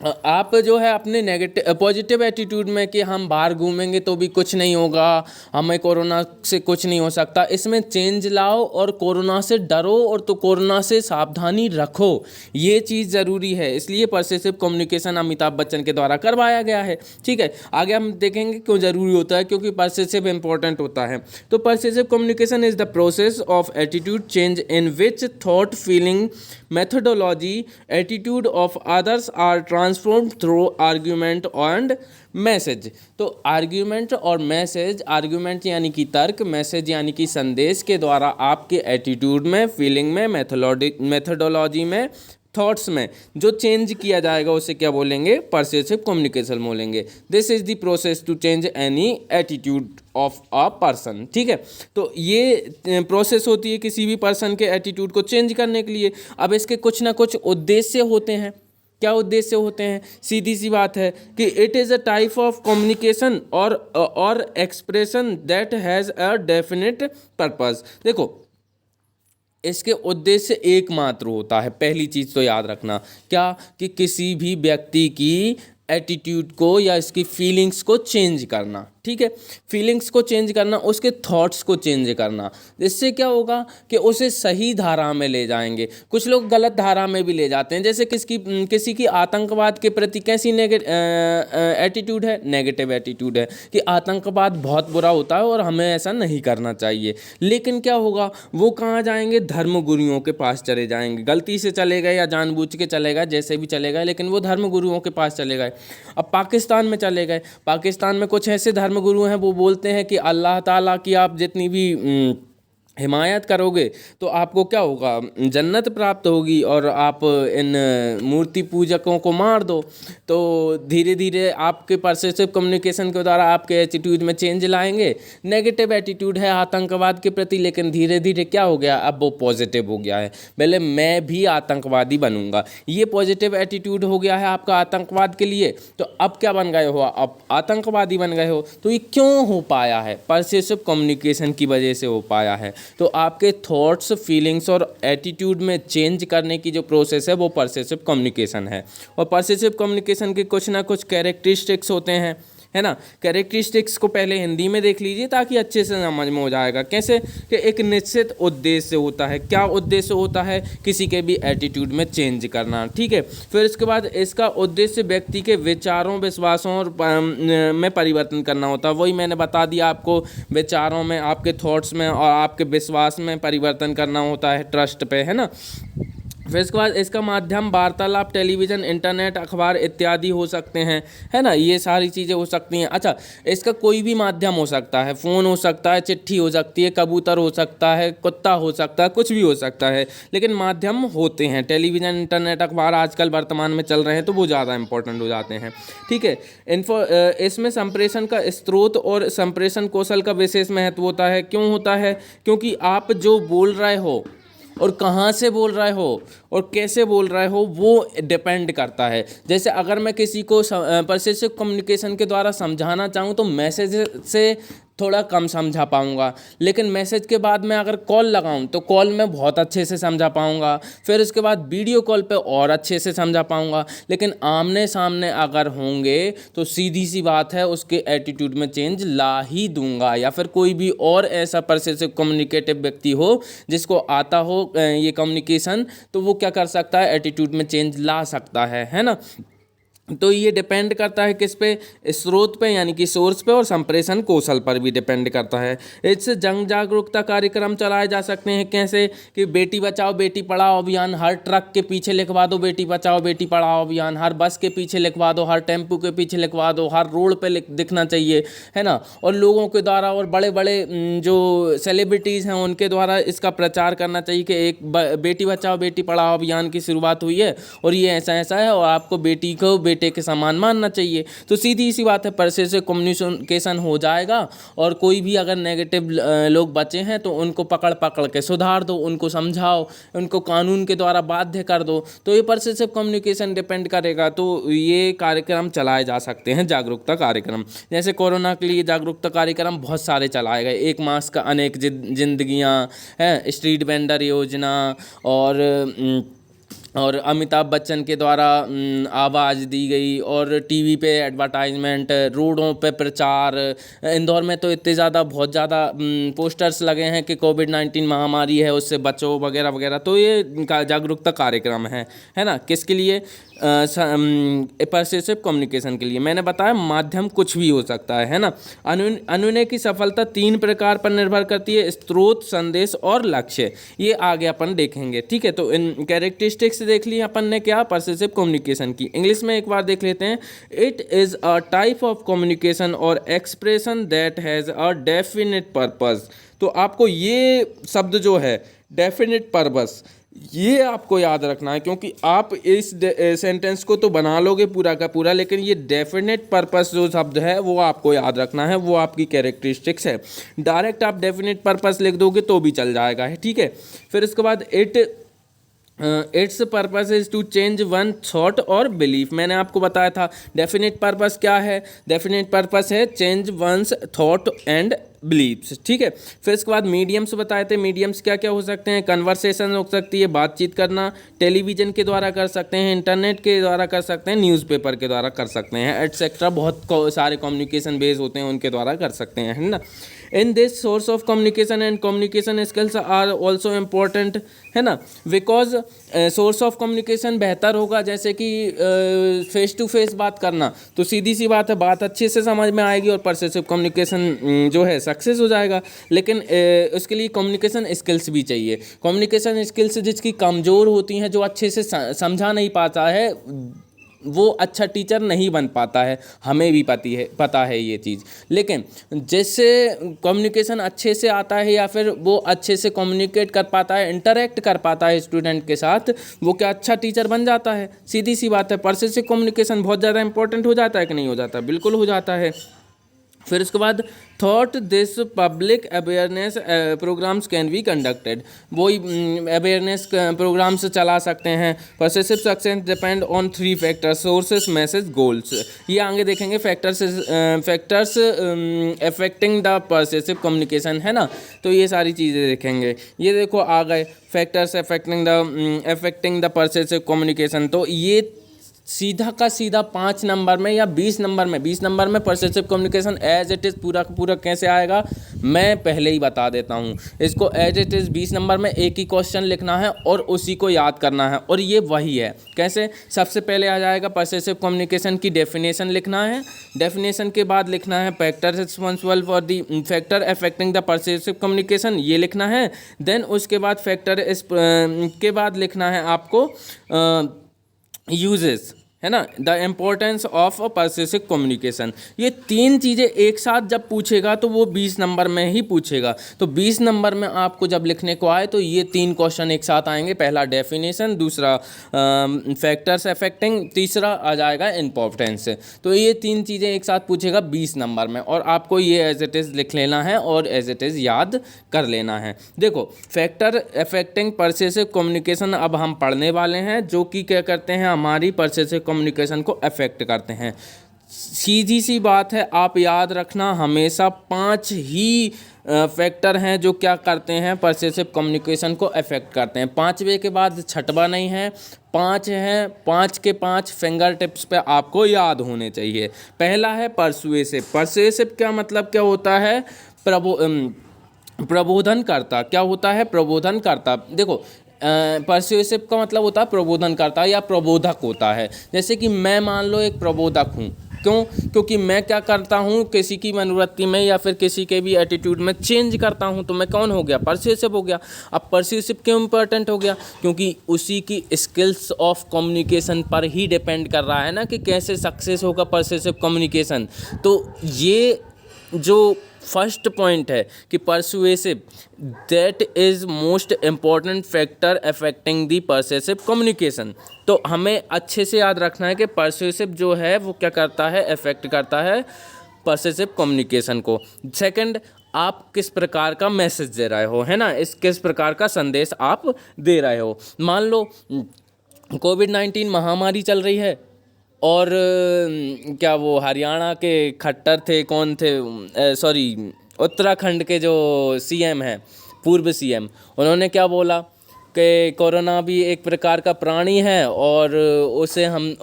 आप जो है अपने नेगेटिव पॉजिटिव एटीट्यूड में कि हम बाहर घूमेंगे तो भी कुछ नहीं होगा, हमें कोरोना से कुछ नहीं हो सकता, इसमें चेंज लाओ और कोरोना से डरो और तो कोरोना से सावधानी रखो। ये चीज़ ज़रूरी है, इसलिए परस्यूसिव कम्युनिकेशन अमिताभ बच्चन के द्वारा करवाया गया है, ठीक है। आगे हम देखेंगे क्यों ज़रूरी होता है, क्योंकि परस्यूसिव इंपॉर्टेंट होता है। तो persuasive communication is the process of attitude change in which thought, feeling, methodology, attitude of others are transformed through argument and message। तो आर्ग्यूमेंट और मैसेज, आर्ग्यूमेंट यानी कि तर्क, मैसेज यानी कि संदेश के द्वारा आपके एटीट्यूड में, फीलिंग में, मेथोडोलॉजी में, थॉट्स में जो चेंज किया जाएगा उसे क्या बोलेंगे, परस्यूसिव कम्युनिकेशन बोलेंगे। This is the process to change any attitude of a person, ठीक है। तो ये प्रोसेस होती है किसी भी पर्सन के एटीट्यूड को चेंज करने के लिए। अब इसके कुछ ना कुछ उद्देश्य होते हैं। क्या उद्देश्य होते हैं, सीधी सी बात है कि it is a type of communication और expression that has a definite purpose. देखो, इसके उद्देश्य एकमात्र होता है। पहली चीज़ तो याद रखना, क्या कि किसी भी व्यक्ति की एटीट्यूड को या इसकी फीलिंग्स को चेंज करना, ठीक है। फीलिंग्स को चेंज करना, उसके थॉट्स को चेंज करना। इससे क्या होगा कि उसे सही धारा में ले जाएंगे। कुछ लोग गलत धारा में भी ले जाते हैं। जैसे किसी की आतंकवाद के प्रति कैसी एटीट्यूड है, नेगेटिव एटीट्यूड है कि आतंकवाद बहुत बुरा होता है और हमें ऐसा नहीं करना चाहिए। लेकिन क्या होगा, वो कहाँ जाएंगे, धर्मगुरुओं के पास चले जाएंगे। गलती से चले गए या जानबूझ के चले गए, जैसे भी चले गए, लेकिन वो धर्मगुरुओं के पास चले गए। अब पाकिस्तान में चले गए, पाकिस्तान में कुछ ऐसे धर्मगुरु हैं, वो बोलते हैं कि अल्लाह ताला की आप जितनी भी हिमायत करोगे तो आपको क्या होगा, जन्नत प्राप्त होगी, और आप इन मूर्ति पूजकों को मार दो। तो धीरे धीरे आपके परस्यूसिव कम्युनिकेशन के द्वारा आपके एटीट्यूड में चेंज लाएंगे। नेगेटिव एटीट्यूड है आतंकवाद के प्रति, लेकिन धीरे धीरे क्या हो गया, अब वो पॉजिटिव हो गया है। पहले मैं भी आतंकवादी बनूंगा, ये पॉजिटिव एटीट्यूड हो गया है आपका आतंकवाद के लिए। तो अब क्या बन गए हो, अब आतंकवादी बन गए हो। तो ये क्यों हो पाया है, परस्यूसिव कम्युनिकेशन की वजह से हो पाया है। तो आपके थॉट्स, फीलिंग्स और एटीट्यूड में चेंज करने की जो प्रोसेस है वो परसेसिव कम्युनिकेशन है। और परसेसिव कम्युनिकेशन के कुछ ना कुछ कैरेक्टरिस्टिक्स होते हैं, है ना। कैरेक्टरिस्टिक्स को पहले हिंदी में देख लीजिए ताकि अच्छे से समझ में हो जाएगा। कैसे कि एक निश्चित उद्देश्य होता है। क्या उद्देश्य होता है? किसी के भी एटीट्यूड में चेंज करना, ठीक है। फिर इसके बाद इसका उद्देश्य व्यक्ति के विचारों, विश्वासों और में परिवर्तन करना होता है। वही मैंने बता दिया आपको, विचारों में, आपके थॉट्स में और आपके विश्वास में परिवर्तन करना होता है, ट्रस्ट पे, है ना। फिर इसके बाद इसका माध्यम वार्तालाप, टेलीविज़न, इंटरनेट, अखबार इत्यादि हो सकते हैं, है ना। ये सारी चीज़ें हो सकती हैं। अच्छा, इसका कोई भी माध्यम हो सकता है, फ़ोन हो सकता है, चिट्ठी हो सकती है, कबूतर हो सकता है, कुत्ता हो सकता है, कुछ भी हो सकता है, लेकिन माध्यम होते हैं। टेलीविज़न, इंटरनेट, अखबार आजकल वर्तमान में चल रहे हैं तो वो ज़्यादा इंपॉर्टेंट हो जाते हैं, ठीक है। इसमें संप्रेषण का स्रोत और संप्रेषण कौशल का विशेष महत्व होता है। क्यों होता है? क्योंकि आप जो बोल रहे हो और कहाँ से बोल रहे हो और कैसे बोल रहे हो वो डिपेंड करता है। जैसे अगर मैं किसी को परसेसिव कम्युनिकेशन के द्वारा समझाना चाहूँ तो मैसेज से थोड़ा कम समझा पाऊँगा, लेकिन मैसेज के बाद मैं अगर कॉल लगाऊँ तो कॉल में बहुत अच्छे से समझा पाऊँगा। फिर उसके बाद वीडियो कॉल पे और अच्छे से समझा पाऊँगा। लेकिन आमने सामने अगर होंगे तो सीधी सी बात है, उसके एटीट्यूड में चेंज ला ही दूंगा। या फिर कोई भी और ऐसा परसेसिव कम्युनिकेटिव व्यक्ति हो जिसको आता हो ये कम्युनिकेशन, तो वो क्या कर सकता है? एटीट्यूड में चेंज ला सकता है ना। तो ये डिपेंड करता है किस पे? स्रोत पे, यानी कि सोर्स पे, और संप्रेषण कौशल पर भी डिपेंड करता है। इससे जन जागरूकता कार्यक्रम चलाए जा सकते हैं। कैसे कि बेटी बचाओ बेटी पढ़ाओ अभियान, हर ट्रक के पीछे लिखवा दो बेटी बचाओ बेटी पढ़ाओ अभियान, हर बस के पीछे लिखवा दो, हर टेम्पू के पीछे लिखवा दो, हर रोड पे दिखना चाहिए, है ना। और लोगों के द्वारा और बड़े बड़े जो सेलिब्रिटीज़ हैं उनके द्वारा इसका प्रचार करना चाहिए कि एक बेटी बचाओ बेटी पढ़ाओ अभियान की शुरुआत हुई है और ये ऐसा ऐसा है और आपको बेटी को बेटे के समान मानना चाहिए। तो सीधी सी बात है, परसेसिव कम्युनिकेशन हो जाएगा। और कोई भी अगर नेगेटिव लोग बचे हैं तो उनको पकड़ पकड़ के सुधार दो, उनको समझाओ, उनको कानून के द्वारा बाध्य कर दो। तो ये परसेसिव कम्युनिकेशन डिपेंड करेगा। तो ये कार्यक्रम चलाए जा सकते हैं, जागरूकता कार्यक्रम। जैसे कोरोना के लिए जागरूकता कार्यक्रम बहुत सारे चलाए गए, 1 मास्क का अनेक जिंदगियां, है, स्ट्रीट वेंडर योजना, और अमिताभ बच्चन के द्वारा आवाज़ दी गई, और टीवी पे एडवर्टाइजमेंट, रोडों पे प्रचार। इंदौर में तो इतने ज़्यादा, बहुत ज़्यादा पोस्टर्स लगे हैं कि कोविड-19 महामारी है उससे बचो वगैरह वगैरह। तो ये जागरूकता कार्यक्रम है ना। किसके लिए? परसेसिव कम्युनिकेशन के लिए। मैंने बताया माध्यम कुछ भी हो सकता है ना। अनुनय की सफलता 3 प्रकार पर निर्भर करती है: स्रोत, संदेश और लक्ष्य। ये आगे अपन देखेंगे, ठीक है। तो इन कैरेक्टरिस्टिक्स देख ली अपन ने क्या? परसेसिव कम्युनिकेशन की। इंग्लिश में एक बार देख लेते हैं। It is a type of communication और expression that has a definite purpose. तो आपको ये शब्द जो है डेफिनेट पर्पस, ये आपको याद रखना है, क्योंकि आप इस सेंटेंस को तो बना लोगे पूरा का पूरा, लेकिन ये डेफिनेट पर्पस जो शब्द है वो आपको याद रखना है, वो आपकी कैरेक्टरिस्टिक्स है। डायरेक्ट आप डेफिनेट पर्पस लिख दोगे तो भी चल जाएगा, है, ठीक है। फिर उसके बाद its purpose is to change one thought और बिलीफ। मैंने आपको बताया था डेफिनेट पर्पस क्या है। डेफिनेट पर्पस है change one's thought and believes, ठीक है। फिर इसके बाद मीडियम्स बताए थे। मीडियम्स क्या क्या हो सकते हैं? कन्वर्सेशन हो सकती है, बातचीत करना, टेलीविज़न के द्वारा कर सकते हैं, इंटरनेट के द्वारा कर सकते हैं, न्यूज़पेपर के द्वारा कर सकते हैं, एटसेट्रा। बहुत सारे कम्युनिकेशन बेस होते हैं, उनके द्वारा कर सकते हैं, है ना। In this source of communication and communication skills are also important, है ना। बिकॉज सोर्स ऑफ कम्युनिकेशन बेहतर होगा, जैसे कि फेस टू फेस बात करना, तो सीधी सी बात है, बात अच्छे से समझ में आएगी और परसेसिव कम्युनिकेशन जो है सक्सेस हो जाएगा। लेकिन उसके लिए कम्युनिकेशन स्किल्स भी चाहिए। कम्युनिकेशन स्किल्स जिसकी कमज़ोर होती हैं, जो अच्छे से समझा नहीं पाता है, वो अच्छा टीचर नहीं बन पाता है। हमें भी पता है ये चीज़। लेकिन जैसे कम्युनिकेशन अच्छे से आता है या फिर वो अच्छे से कम्युनिकेट कर पाता है, इंटरेक्ट कर पाता है स्टूडेंट के साथ, वो क्या अच्छा टीचर बन जाता है। सीधी सी बात है। परसेसिव कम्युनिकेशन बहुत ज़्यादा इंपॉर्टेंट हो जाता है कि नहीं हो जाता? बिल्कुल हो जाता है। फिर उसके बाद thought this public awareness programmes can be conducted, वही अवेयरनेस प्रोग्राम्स चला सकते हैं। Persuasive success depend on 3 factors, sources, message, goals. ये आगे देखेंगे factors affecting the persuasive communication, है ना। तो ये सारी चीज़ें देखेंगे। ये देखो आ गए factors affecting the persuasive communication. तो ये सीधा का सीधा 5 नंबर में या 20 नंबर में परसेसिव कम्युनिकेशन एज इट इज़ पूरा का पूरा कैसे आएगा मैं पहले ही बता देता हूँ। इसको एज इट इज़ 20 नंबर में एक ही क्वेश्चन लिखना है और उसी को याद करना है, और ये वही है। कैसे? सबसे पहले आ जाएगा परसेसिव कम्युनिकेशन की डेफिनेशन लिखना है। डेफिनेशन के बाद लिखना है factor responsible for the factor affecting the persuasive communication, ये लिखना है। देन उसके बाद फैक्टर के बाद लिखना है आपको यूजेस, है ना, the importance of a persuasive communication. ये 3 चीज़ें एक साथ जब पूछेगा तो वो 20 नंबर में ही पूछेगा। तो 20 नंबर में आपको जब लिखने को आए तो ये 3 क्वेश्चन एक साथ आएंगे। पहला डेफिनेशन, दूसरा फैक्टर्स अफेक्टिंग, तीसरा आ जाएगा इम्पोर्टेंस। तो ये 3 चीज़ें एक साथ पूछेगा 20 नंबर में, और आपको ये एज इट इज़ लिख लेना है और एज इट इज़ याद कर लेना है। देखो फैक्टर अफेक्टिंग परसेसिव कम्युनिकेशन अब हम पढ़ने वाले हैं, जो कि क्या करते हैं, हमारी परसेसिव कम्युनिकेशन को अफेक्ट करते हैं। सीधी सी बात है, आप याद रखना हमेशा 5 ही फैक्टर हैं जो क्या करते हैं, परसेसिव कम्युनिकेशन को अफेक्ट करते हैं। 5वें के बाद छठवा नहीं है, 5 हैं। 5 के 5 फिंगर टिप्स पे आपको याद होने चाहिए। पहला है परसुएसिव। परसुएसिव क्या मतलब क्या होता है? प्रबोधन करता। क्या होता है? प्रबोधन करता। देखो परसुएसिव का मतलब होता है प्रबोधन करता या प्रबोधक होता है। जैसे कि मैं मान लो एक प्रबोधक हूँ। क्यों? क्योंकि मैं क्या करता हूँ, किसी की मनोवृत्ति में या फिर किसी के भी एटीट्यूड में चेंज करता हूँ, तो मैं कौन हो गया? परसुएसिव हो गया। अब परसुएसिव क्यों इंपॉर्टेंट हो गया? क्योंकि उसी की स्किल्स ऑफ कम्युनिकेशन पर ही डिपेंड कर रहा है ना कि कैसे सक्सेस होगा परसुएसिव कम्युनिकेशन। तो ये जो फर्स्ट पॉइंट है कि persuasive that is most important factor affecting the persuasive communication. तो हमें अच्छे से याद रखना है कि परसुएसिव जो है वो क्या करता है, अफेक्ट करता है परसुएसिव कम्युनिकेशन को। सेकंड, आप किस प्रकार का मैसेज दे रहे हो, है ना, किस प्रकार का संदेश आप दे रहे हो। मान लो कोविड-19 महामारी चल रही है, और क्या वो हरियाणा के खट्टर थे, कौन थे, सॉरी उत्तराखंड के जो सीएम हैं, पूर्व सीएम, उन्होंने क्या बोला कि कोरोना भी एक प्रकार का प्राणी है और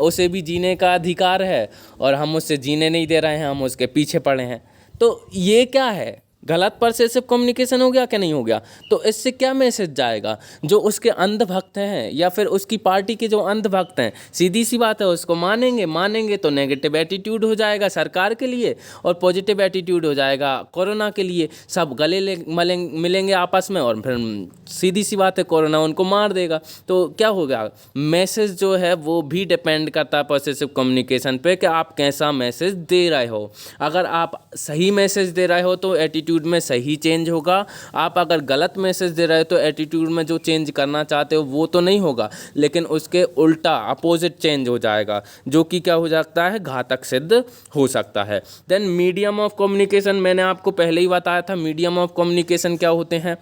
उसे भी जीने का अधिकार है, और हम उससे जीने नहीं दे रहे हैं, हम उसके पीछे पड़े हैं। तो ये क्या है? गलत परसेसिव कम्युनिकेशन हो गया कि नहीं हो गया? तो इससे क्या मैसेज जाएगा? जो उसके अंधभक्त हैं या फिर उसकी पार्टी के जो अंधभक्त हैं, सीधी सी बात है, उसको मानेंगे तो नेगेटिव एटीट्यूड हो जाएगा सरकार के लिए, और पॉजिटिव एटीट्यूड हो जाएगा कोरोना के लिए। सब गले मिलेंगे आपस में, और फिर सीधी सी बात है कोरोना उनको मार देगा। तो क्या होगा? मैसेज जो है वो भी डिपेंड करता है परसेसिव कम्युनिकेशन पे कि आप कैसा मैसेज दे रहे हो। अगर आप सही मैसेज दे रहे हो तो एटीट्यूड में सही चेंज होगा। आप अगर गलत मैसेज दे रहे हो तो एटीट्यूड में जो चेंज करना चाहते हो वो तो नहीं होगा, लेकिन उसके उल्टा अपोजिट चेंज हो जाएगा, जो कि क्या हो सकता है, घातक सिद्ध हो सकता है। देन मीडियम ऑफ कम्युनिकेशन, मैंने आपको पहले ही बताया था मीडियम ऑफ कम्युनिकेशन क्या होते हैं।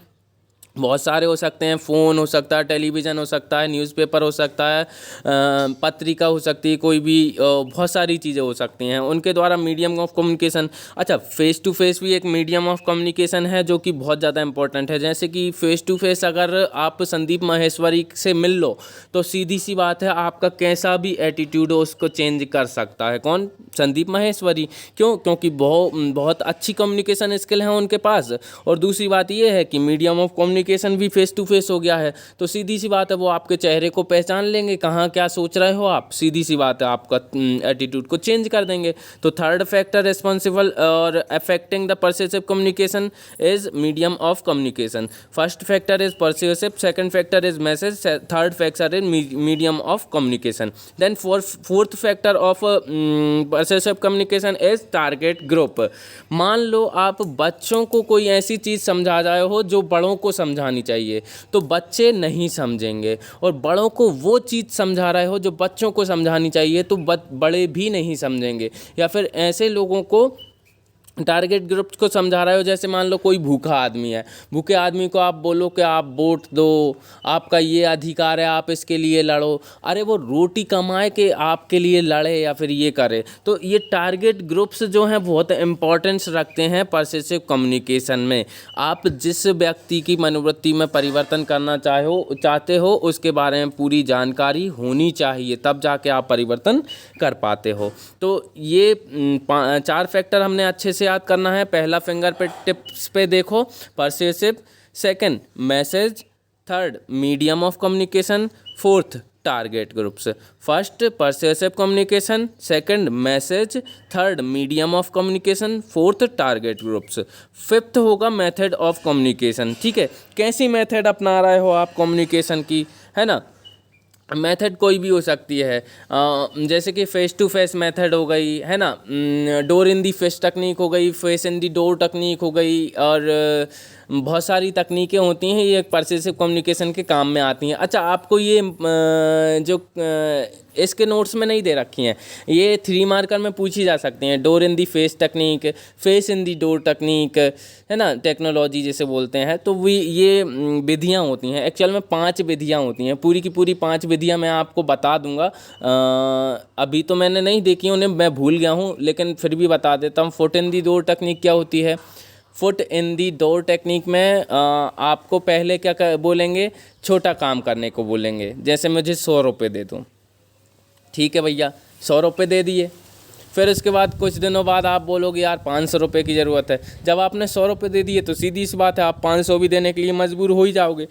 बहुत सारे हो सकते हैं, फ़ोन हो सकता है, टेलीविज़न हो सकता है, न्यूज़पेपर हो सकता है, पत्रिका हो सकती है, कोई भी बहुत सारी चीज़ें हो सकती हैं, उनके द्वारा मीडियम ऑफ कम्युनिकेशन। अच्छा, फेस टू फेस भी एक मीडियम ऑफ कम्युनिकेशन है जो कि बहुत ज़्यादा इंपॉर्टेंट है। जैसे कि फेस टू फेस अगर आप संदीप माहेश्वरी से मिल लो तो सीधी सी बात है, आपका कैसा भी एटीट्यूड हो उसको चेंज कर सकता है। कौन? संदीप माहेश्वरी। क्यों? क्योंकि बहुत अच्छी कम्युनिकेशन स्किल है उनके पास। और दूसरी बात ये है कि मीडियम ऑफ कम्युनिकेशन भी फेस टू फेस हो गया है, तो सीधी सी बात है वो आपके चेहरे को पहचान लेंगे, कहाँ क्या सोच रहे हो आप, सीधी सी बात है आपका एटीट्यूड को चेंज कर देंगे। तो थर्ड फैक्टर रिस्पॉन्सिबल और affecting the persuasive communication is medium of communication. First factor is persuasive, second factor is message, third factor is medium of communication. Then fourth factor of persuasive communication is target group. मान लो आप बच्चों को कोई ऐसी चीज़ समझा रहे हो जो बड़ों को समझानी चाहिए, तो बच्चे नहीं समझेंगे, और बड़ों को वो चीज़ समझा रहे हो जो बच्चों को समझानी चाहिए, तो बड़े भी नहीं समझेंगे। या फिर ऐसे लोगों को टारगेट ग्रुप को समझा रहे हो, जैसे मान लो कोई भूखा आदमी है, भूखे आदमी को आप बोलो कि आप वोट दो, आपका ये अधिकार है, आप इसके लिए लड़ो। अरे वो रोटी कमाए कि आपके लिए लड़े या फिर ये करे। तो ये टारगेट ग्रुप्स जो हैं बहुत इम्पोर्टेंस रखते हैं परसेसिव कम्युनिकेशन में। आप जिस व्यक्ति की मनोवृत्ति में परिवर्तन करना चाहते हो उसके बारे में पूरी जानकारी होनी चाहिए, तब जाके आप परिवर्तन कर पाते हो। तो ये 4 फैक्टर हमने अच्छे से याद करना है। पहला फिंगर पे टिप्स पे देखो, persuasive. Second message. Third medium of communication. Fourth target groups. First persuasive communication, second message, third medium of communication, fourth target groups, fifth होगा मेथड ऑफ कम्युनिकेशन। ठीक है, कैसी मेथड अपना रहे हो आप कम्युनिकेशन की, है ना। मेथड कोई भी हो सकती है, जैसे कि फेस टू फेस मेथड हो गई, है ना, door in the face technique हो गई, face in the door technique हो गई, और बहुत सारी तकनीकें होती हैं, ये परसेसिव कम्युनिकेशन के काम में आती हैं। अच्छा, आपको ये जो इसके नोट्स में नहीं दे रखी हैं, ये 3 मार्कर में पूछी जा सकती हैं। Door in the face technique, face in the door technique, है ना, टेक्नोलॉजी जिसे बोलते हैं। तो ये विधियाँ होती हैं, एक्चुअल में 5 विधियाँ होती हैं, पूरी की पूरी 5 विधियाँ मैं आपको बता दूंगा। अभी तो मैंने नहीं देखी उन्हें, मैं भूल गया हूँ, लेकिन फिर भी बता देता हूँ। Foot in the door technique क्या होती है? Foot in the door technique में आपको पहले क्या बोलेंगे, छोटा काम करने को बोलेंगे। जैसे मुझे 100 रुपये दे दो, ठीक है भैया, 100 रुपये दे दिए। फिर उसके बाद कुछ दिनों बाद आप बोलोगे यार 500 रुपये की ज़रूरत है। जब आपने 100 रुपये दे दिए तो सीधी सी बात है आप 500 भी देने के लिए मजबूर हो ही जाओगे।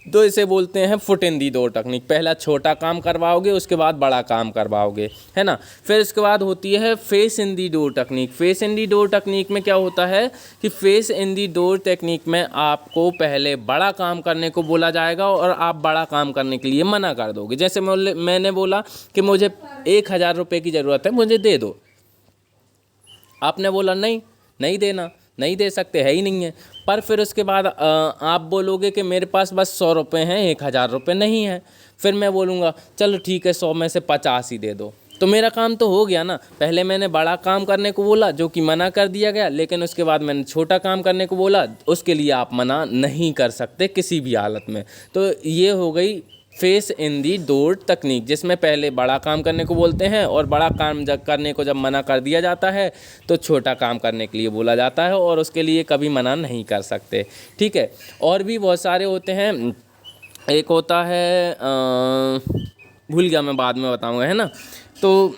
तो इसे बोलते हैं foot in the door technique. पहला छोटा काम करवाओगे, उसके बाद बड़ा काम करवाओगे, है ना। फिर इसके बाद होती है face in the door technique. Face in the door technique में क्या होता है कि face in the door technique में आपको पहले बड़ा काम करने को बोला जाएगा और आप बड़ा काम करने के लिए मना कर दोगे। जैसे मैंने बोला कि मुझे 1000 रुपये की ज़रूरत है, मुझे दे दो। आपने बोला नहीं, नहीं देना, नहीं दे सकते, है ही नहीं है। पर फिर उसके बाद आप बोलोगे कि मेरे पास बस 100 रुपये हैं, 1000 रुपये नहीं है। फिर मैं बोलूँगा चलो ठीक है, 100 में से 50 ही दे दो। तो मेरा काम तो हो गया ना। पहले मैंने बड़ा काम करने को बोला जो कि मना कर दिया गया, लेकिन उसके बाद मैंने छोटा काम करने को बोला, उसके लिए आप मना नहीं कर सकते किसी भी हालत में। तो ये हो गई फेस इन दी डोर तकनीक, जिसमें पहले बड़ा काम करने को बोलते हैं और बड़ा काम जब करने को जब मना कर दिया जाता है तो छोटा काम करने के लिए बोला जाता है और उसके लिए कभी मना नहीं कर सकते। ठीक है, और भी बहुत सारे होते हैं। एक होता है भूल गया मैं, बाद में बताऊंगा, है ना। तो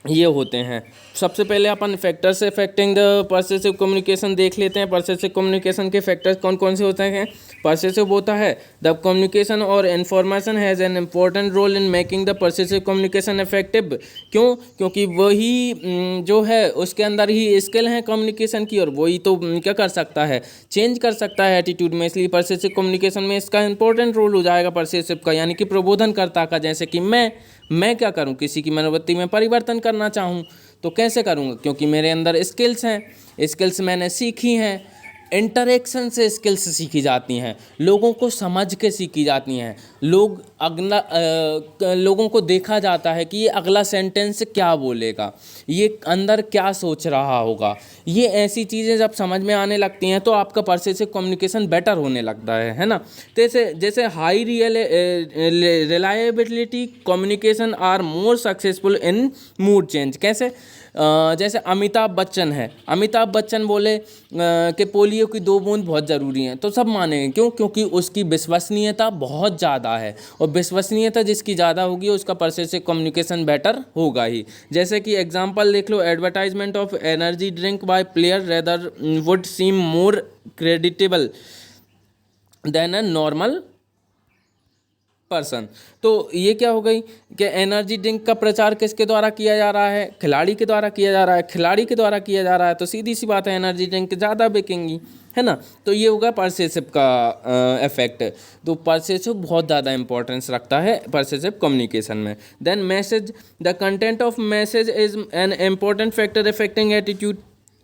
ये होते हैं। सबसे पहले अपन factors affecting the persuasive communication देख लेते हैं। परसेसिव कम्युनिकेशन के फैक्टर्स कौन कौन से होते हैं? परसेसिव होता है द कम्युनिकेशन और information has an important role in making the persuasive communication effective. क्यों? क्योंकि वही जो है उसके अंदर ही स्किल है कम्युनिकेशन की, और वही तो क्या कर सकता है, चेंज कर सकता है एटीट्यूड में। इसलिए परसेसिव कम्युनिकेशन में इसका इंपॉर्टेंट रोल हो जाएगा परसेसिव का, यानी कि प्रबोधनकर्ता का। जैसे कि मैं क्या करूं, किसी की मनोवृत्ति में परिवर्तन करना चाहूं तो कैसे करूंगा? क्योंकि मेरे अंदर स्किल्स हैं, स्किल्स मैंने सीखी हैं। इंटरेक्शन से स्किल्स सीखी जाती हैं, लोगों को समझ के सीखी जाती हैं। लोगों को देखा जाता है कि ये अगला सेंटेंस क्या बोलेगा, ये अंदर क्या सोच रहा होगा। ये ऐसी चीज़ें जब समझ में आने लगती हैं तो आपका परसेसिव कम्युनिकेशन बेटर होने लगता है ना। जैसे high reliability communication are more successful in mood change. कैसे? जैसे अमिताभ बच्चन है, अमिताभ बच्चन बोले कि पोलियो की 2 बूंद बहुत ज़रूरी हैं, तो सब मानेंगे। क्यों? क्योंकि उसकी विश्वसनीयता बहुत ज़्यादा है, और विश्वसनीयता जिसकी ज़्यादा होगी उसका परसेसिव कम्युनिकेशन बेटर होगा ही। जैसे कि एग्जांपल देख लो, advertisement of energy drink by player rather would seem more creditable than a normal person. तो ये क्या हो गई कि एनर्जी ड्रिंक का प्रचार किसके द्वारा किया जा रहा है? खिलाड़ी के द्वारा किया जा रहा है। खिलाड़ी के द्वारा किया जा रहा है तो सीधी सी बात है एनर्जी ड्रिंक ज़्यादा बिकेंगी, है ना। तो ये होगा परसेसिव का इफेक्ट। तो परसेसिव बहुत ज़्यादा इंपॉर्टेंस रखता है परसेसिव कम्युनिकेशन में। Then message, the content of message is an important factor affecting attitude,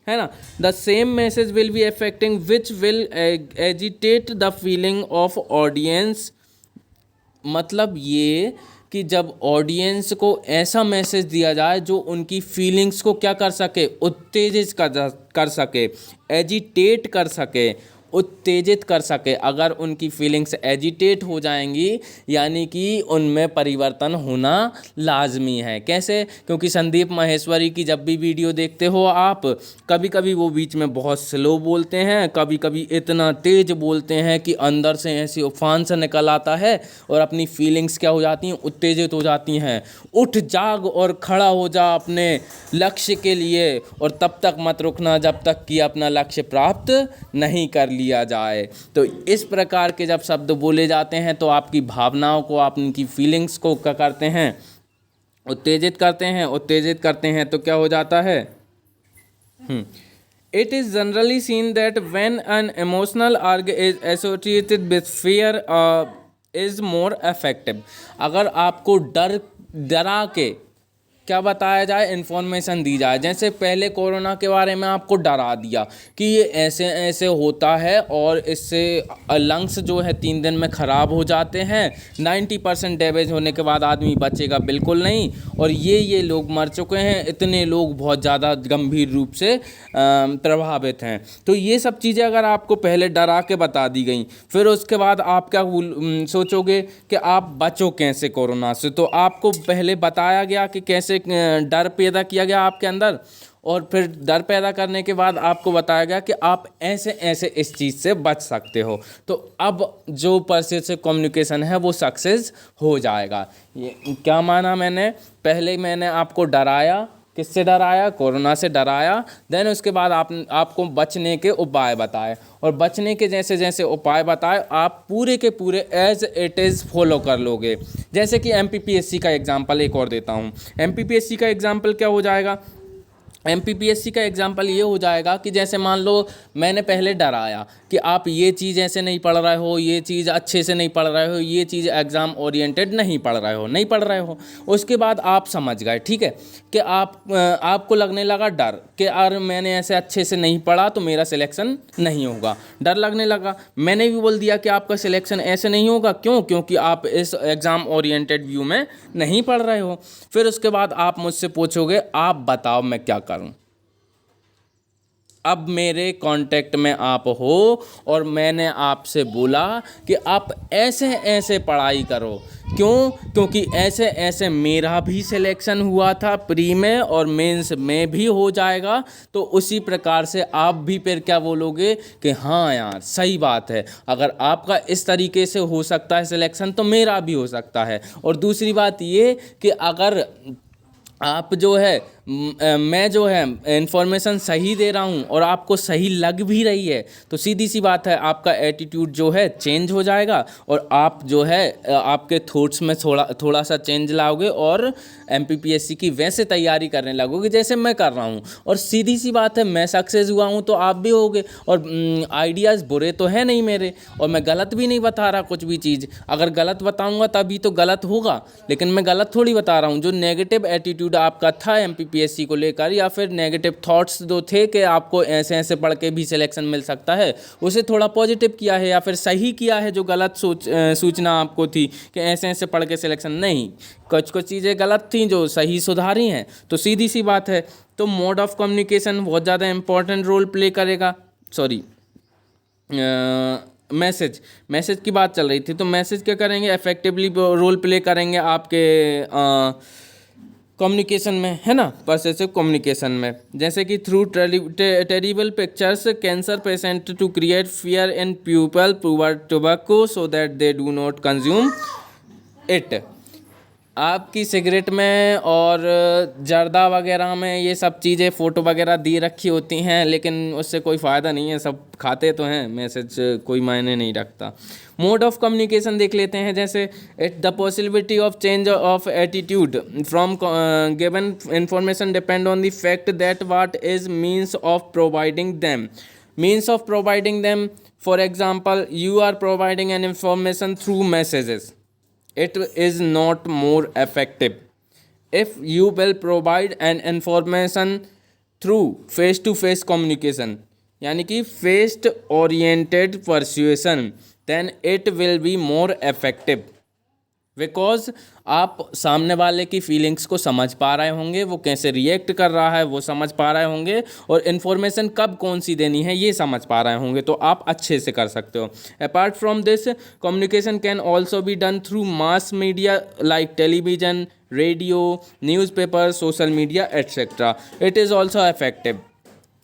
है ना। The same message will be affecting which will agitate the feeling of audience. मतलब ये कि जब ऑडियंस को ऐसा मैसेज दिया जाए जो उनकी फीलिंग्स को क्या कर सके, उत्तेजित कर सके, एजिटेट कर सके, उत्तेजित कर सके। अगर उनकी फीलिंग्स एजिटेट हो जाएंगी यानी कि उनमें परिवर्तन होना लाजमी है। कैसे? क्योंकि संदीप माहेश्वरी की जब भी वीडियो देखते हो आप, कभी कभी वो बीच में बहुत स्लो बोलते हैं, कभी कभी इतना तेज बोलते हैं कि अंदर से ऐसी उफान से निकल आता है और अपनी फीलिंग्स क्या हो जाती हैं, उत्तेजित हो जाती हैं। उठ जाग और खड़ा हो जा अपने लक्ष्य के लिए, और तब तक मत रुकना जब तक कि अपना लक्ष्य प्राप्त नहीं कर लिया जाए। तो इस प्रकार के जब शब्द बोले जाते हैं तो आपकी भावनाओं को, आपकी फीलिंग्स को क्या करते हैं, उत्तेजित करते हैं। उत्तेजित करते हैं तो क्या हो जाता है, It is generally seen that when an emotional arc is associated with fear is more effective। अगर आपको डरा के क्या बताया जाए, इन्फॉर्मेशन दी जाए, जैसे पहले कोरोना के बारे में आपको डरा दिया कि ये ऐसे ऐसे होता है और इससे लंग्स जो है 3 दिन में ख़राब हो जाते हैं, 90% डैमेज होने के बाद आदमी बचेगा बिल्कुल नहीं, और ये लोग मर चुके हैं, इतने लोग बहुत ज़्यादा गंभीर रूप से प्रभावित हैं। तो ये सब चीज़ें अगर आपको पहले डरा के बता दी गई, फिर उसके बाद आप क्या सोचोगे कि आप बचो कैसे कोरोना से। तो आपको पहले बताया गया कि कैसे डर पैदा किया गया आपके अंदर, और फिर डर पैदा करने के बाद आपको बताया गया कि आप ऐसे ऐसे इस चीज़ से बच सकते हो। तो अब जो पर्सुएसिव कम्युनिकेशन है वो सक्सेस हो जाएगा। ये क्या माना मैंने, पहले मैंने आपको डराया, किससे डराया, कोरोना से डराया, देन उसके बाद आपको बचने के उपाय बताए, और बचने के जैसे जैसे उपाय बताए आप पूरे के पूरे एज इट इज़ फॉलो कर लोगे। जैसे कि MPPSC का एग्जांपल एक और देता हूँ। MPPSC का एग्जांपल क्या हो जाएगा, MPPSC का एग्जाम्पल ये हो जाएगा कि जैसे मान लो मैंने पहले डराया कि आप ये चीज़ ऐसे नहीं पढ़ रहे हो, ये चीज़ अच्छे से नहीं पढ़ रहे हो, ये चीज़ एग्ज़ाम ओरिएंटेड नहीं पढ़ रहे हो। उसके बाद आप समझ गए, ठीक है, कि आपको लगने लगा डर कि यार मैंने ऐसे अच्छे से नहीं पढ़ा तो मेरा सिलेक्शन नहीं होगा, डर लगने लगा। मैंने भी बोल दिया कि आपका सिलेक्शन ऐसे नहीं होगा, क्यों? क्योंकि आप इस एग्ज़ाम ओरिएंटेड व्यू में नहीं पढ़ रहे हो। फिर उसके बाद आप मुझसे पूछोगे आप बताओ मैं क्या करूं। अब मेरे कांटेक्ट में आप हो और मैंने आपसे बोला कि आप ऐसे ऐसे पढ़ाई करो। क्यों? क्योंकि ऐसे ऐसे मेरा भी सिलेक्शन हुआ था प्री में और मेंस में भी हो जाएगा। तो उसी प्रकार से आप भी फिर क्या बोलोगे कि हाँ यार सही बात है, अगर आपका इस तरीके से हो सकता है सिलेक्शन तो मेरा भी हो सकता है। और दूसरी बात ये कि अगर आप जो है मैं जो है इन्फॉर्मेशन सही दे रहा हूँ और आपको सही लग भी रही है तो सीधी सी बात है आपका एटीट्यूड जो है चेंज हो जाएगा और आप जो है आपके थॉट्स में थोड़ा सा चेंज लाओगे और MPPSC की वैसे तैयारी करने लगोगे जैसे मैं कर रहा हूँ। और सीधी सी बात है मैं सक्सेस हुआ हूँ तो आप भी होगे। और आइडियाज़ बुरे तो है नहीं मेरे, और मैं गलत भी नहीं बता रहा कुछ भी चीज़। अगर गलत बताऊँगा तभी तो गलत होगा, लेकिन मैं गलत थोड़ी बता रहा हूँ। जो नेगेटिव एटीट्यूड आपका था MPPSC को लेकर या फिर नेगेटिव थॉट्स जो थे कि आपको ऐसे ऐसे पढ़ के भी सिलेक्शन मिल सकता है, उसे थोड़ा पॉजिटिव किया है या फिर सही किया है। जो गलत सूचना आपको थी कि ऐसे ऐसे पढ़ के सिलेक्शन नहीं, कुछ चीज़ें गलत थी जो सही सुधारी हैं। तो सीधी सी बात है, तो मोड ऑफ कम्युनिकेशन बहुत ज़्यादा इंपॉर्टेंट रोल प्ले करेगा। मैसेज की बात चल रही थी, तो मैसेज क्या करेंगे, इफेक्टिवली रोल प्ले करेंगे आपके कम्युनिकेशन में, है ना, पर्सुएसिव कम्युनिकेशन में। जैसे कि through terrible pictures cancer patient to create fear in people provide tobacco so that they do not consume it. आपकी सिगरेट में और जर्दा वगैरह में ये सब चीज़ें फ़ोटो वगैरह दी रखी होती हैं, लेकिन उससे कोई फ़ायदा नहीं है, सब खाते तो हैं, मैसेज कोई मायने नहीं रखता। मोड ऑफ कम्युनिकेशन देख लेते हैं। जैसे it the possibility of change of attitude from given information depend on the fact that what is means of providing them. For example, you are providing an information through messages, it is not more effective if you will provide an information through face to face communication, यानी कि face oriented persuasion, then it will be more effective because आप सामने वाले की feelings को समझ पा रहे होंगे, वो कैसे रिएक्ट कर रहा है वो समझ पा रहे होंगे, और इन्फॉर्मेशन कब कौन सी देनी है ये समझ पा रहे होंगे, तो आप अच्छे से कर सकते हो। Apart from this, communication can also be done through mass media like television, radio, newspaper, social media etcetera. It is also effective.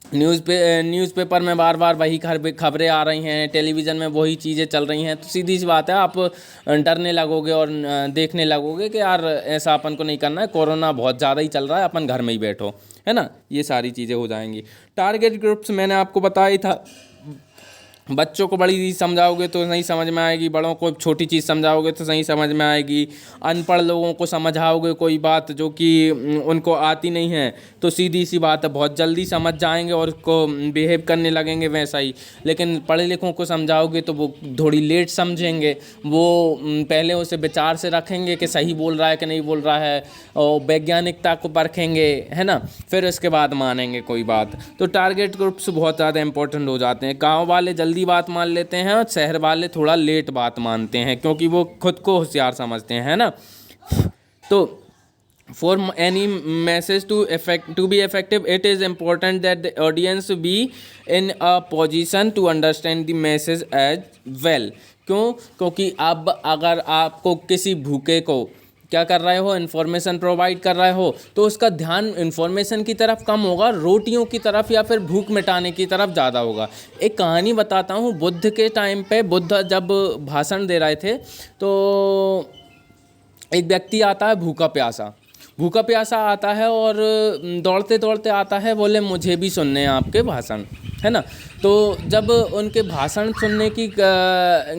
Newspaper में बार बार वही खबरें आ रही हैं, टेलीविज़न में वही चीज़ें चल रही हैं, तो सीधी सी बात है आप डरने लगोगे और देखने लगोगे कि यार ऐसा अपन को नहीं करना है, कोरोना बहुत ज़्यादा ही चल रहा है, अपन घर में ही बैठो, है ना। ये सारी चीज़ें हो जाएंगी। टारगेट ग्रुप्स मैंने आपको बताया ही था। बच्चों को बड़ी चीज़ समझाओगे तो नहीं समझ में आएगी, बड़ों को छोटी चीज़ समझाओगे तो सही समझ में आएगी। अनपढ़ लोगों को समझाओगे कोई बात जो कि उनको आती नहीं है, तो सीधी सी बात है बहुत जल्दी समझ जाएंगे और उसको बिहेव करने लगेंगे वैसा ही। लेकिन पढ़े लिखों को समझाओगे तो वो थोड़ी लेट समझेंगे, वो पहले उसे विचार से रखेंगे कि सही बोल रहा है कि नहीं बोल रहा है, और वैज्ञानिकता को परखेंगे, है ना, फिर उसके बाद मानेंगे कोई बात। तो टारगेट ग्रुप्स बहुत ज़्यादा इंपॉर्टेंट हो जाते हैं। गाँव वाले जल्दी बात मान लेते हैं और शहर वाले थोड़ा लेट बात मानते हैं, क्योंकि वो खुद को होशियार समझते हैं, है ना। तो for any message to be effective, it is important that the audience be in a position to understand the message as well। क्योंकि अब अगर आपको किसी भूखे को क्या कर रहे हो, इन्फॉर्मेशन प्रोवाइड कर रहे हो, तो उसका ध्यान इन्फॉर्मेशन की तरफ कम होगा, रोटियों की तरफ या फिर भूख मिटाने की तरफ ज़्यादा होगा। एक कहानी बताता हूँ। बुद्ध के टाइम पे बुद्ध जब भाषण दे रहे थे, तो एक व्यक्ति आता है भूखा प्यासा आता है, और दौड़ते दौड़ते आता है, बोले मुझे भी सुनने हैं आपके भाषण, है ना। तो जब उनके भाषण सुनने की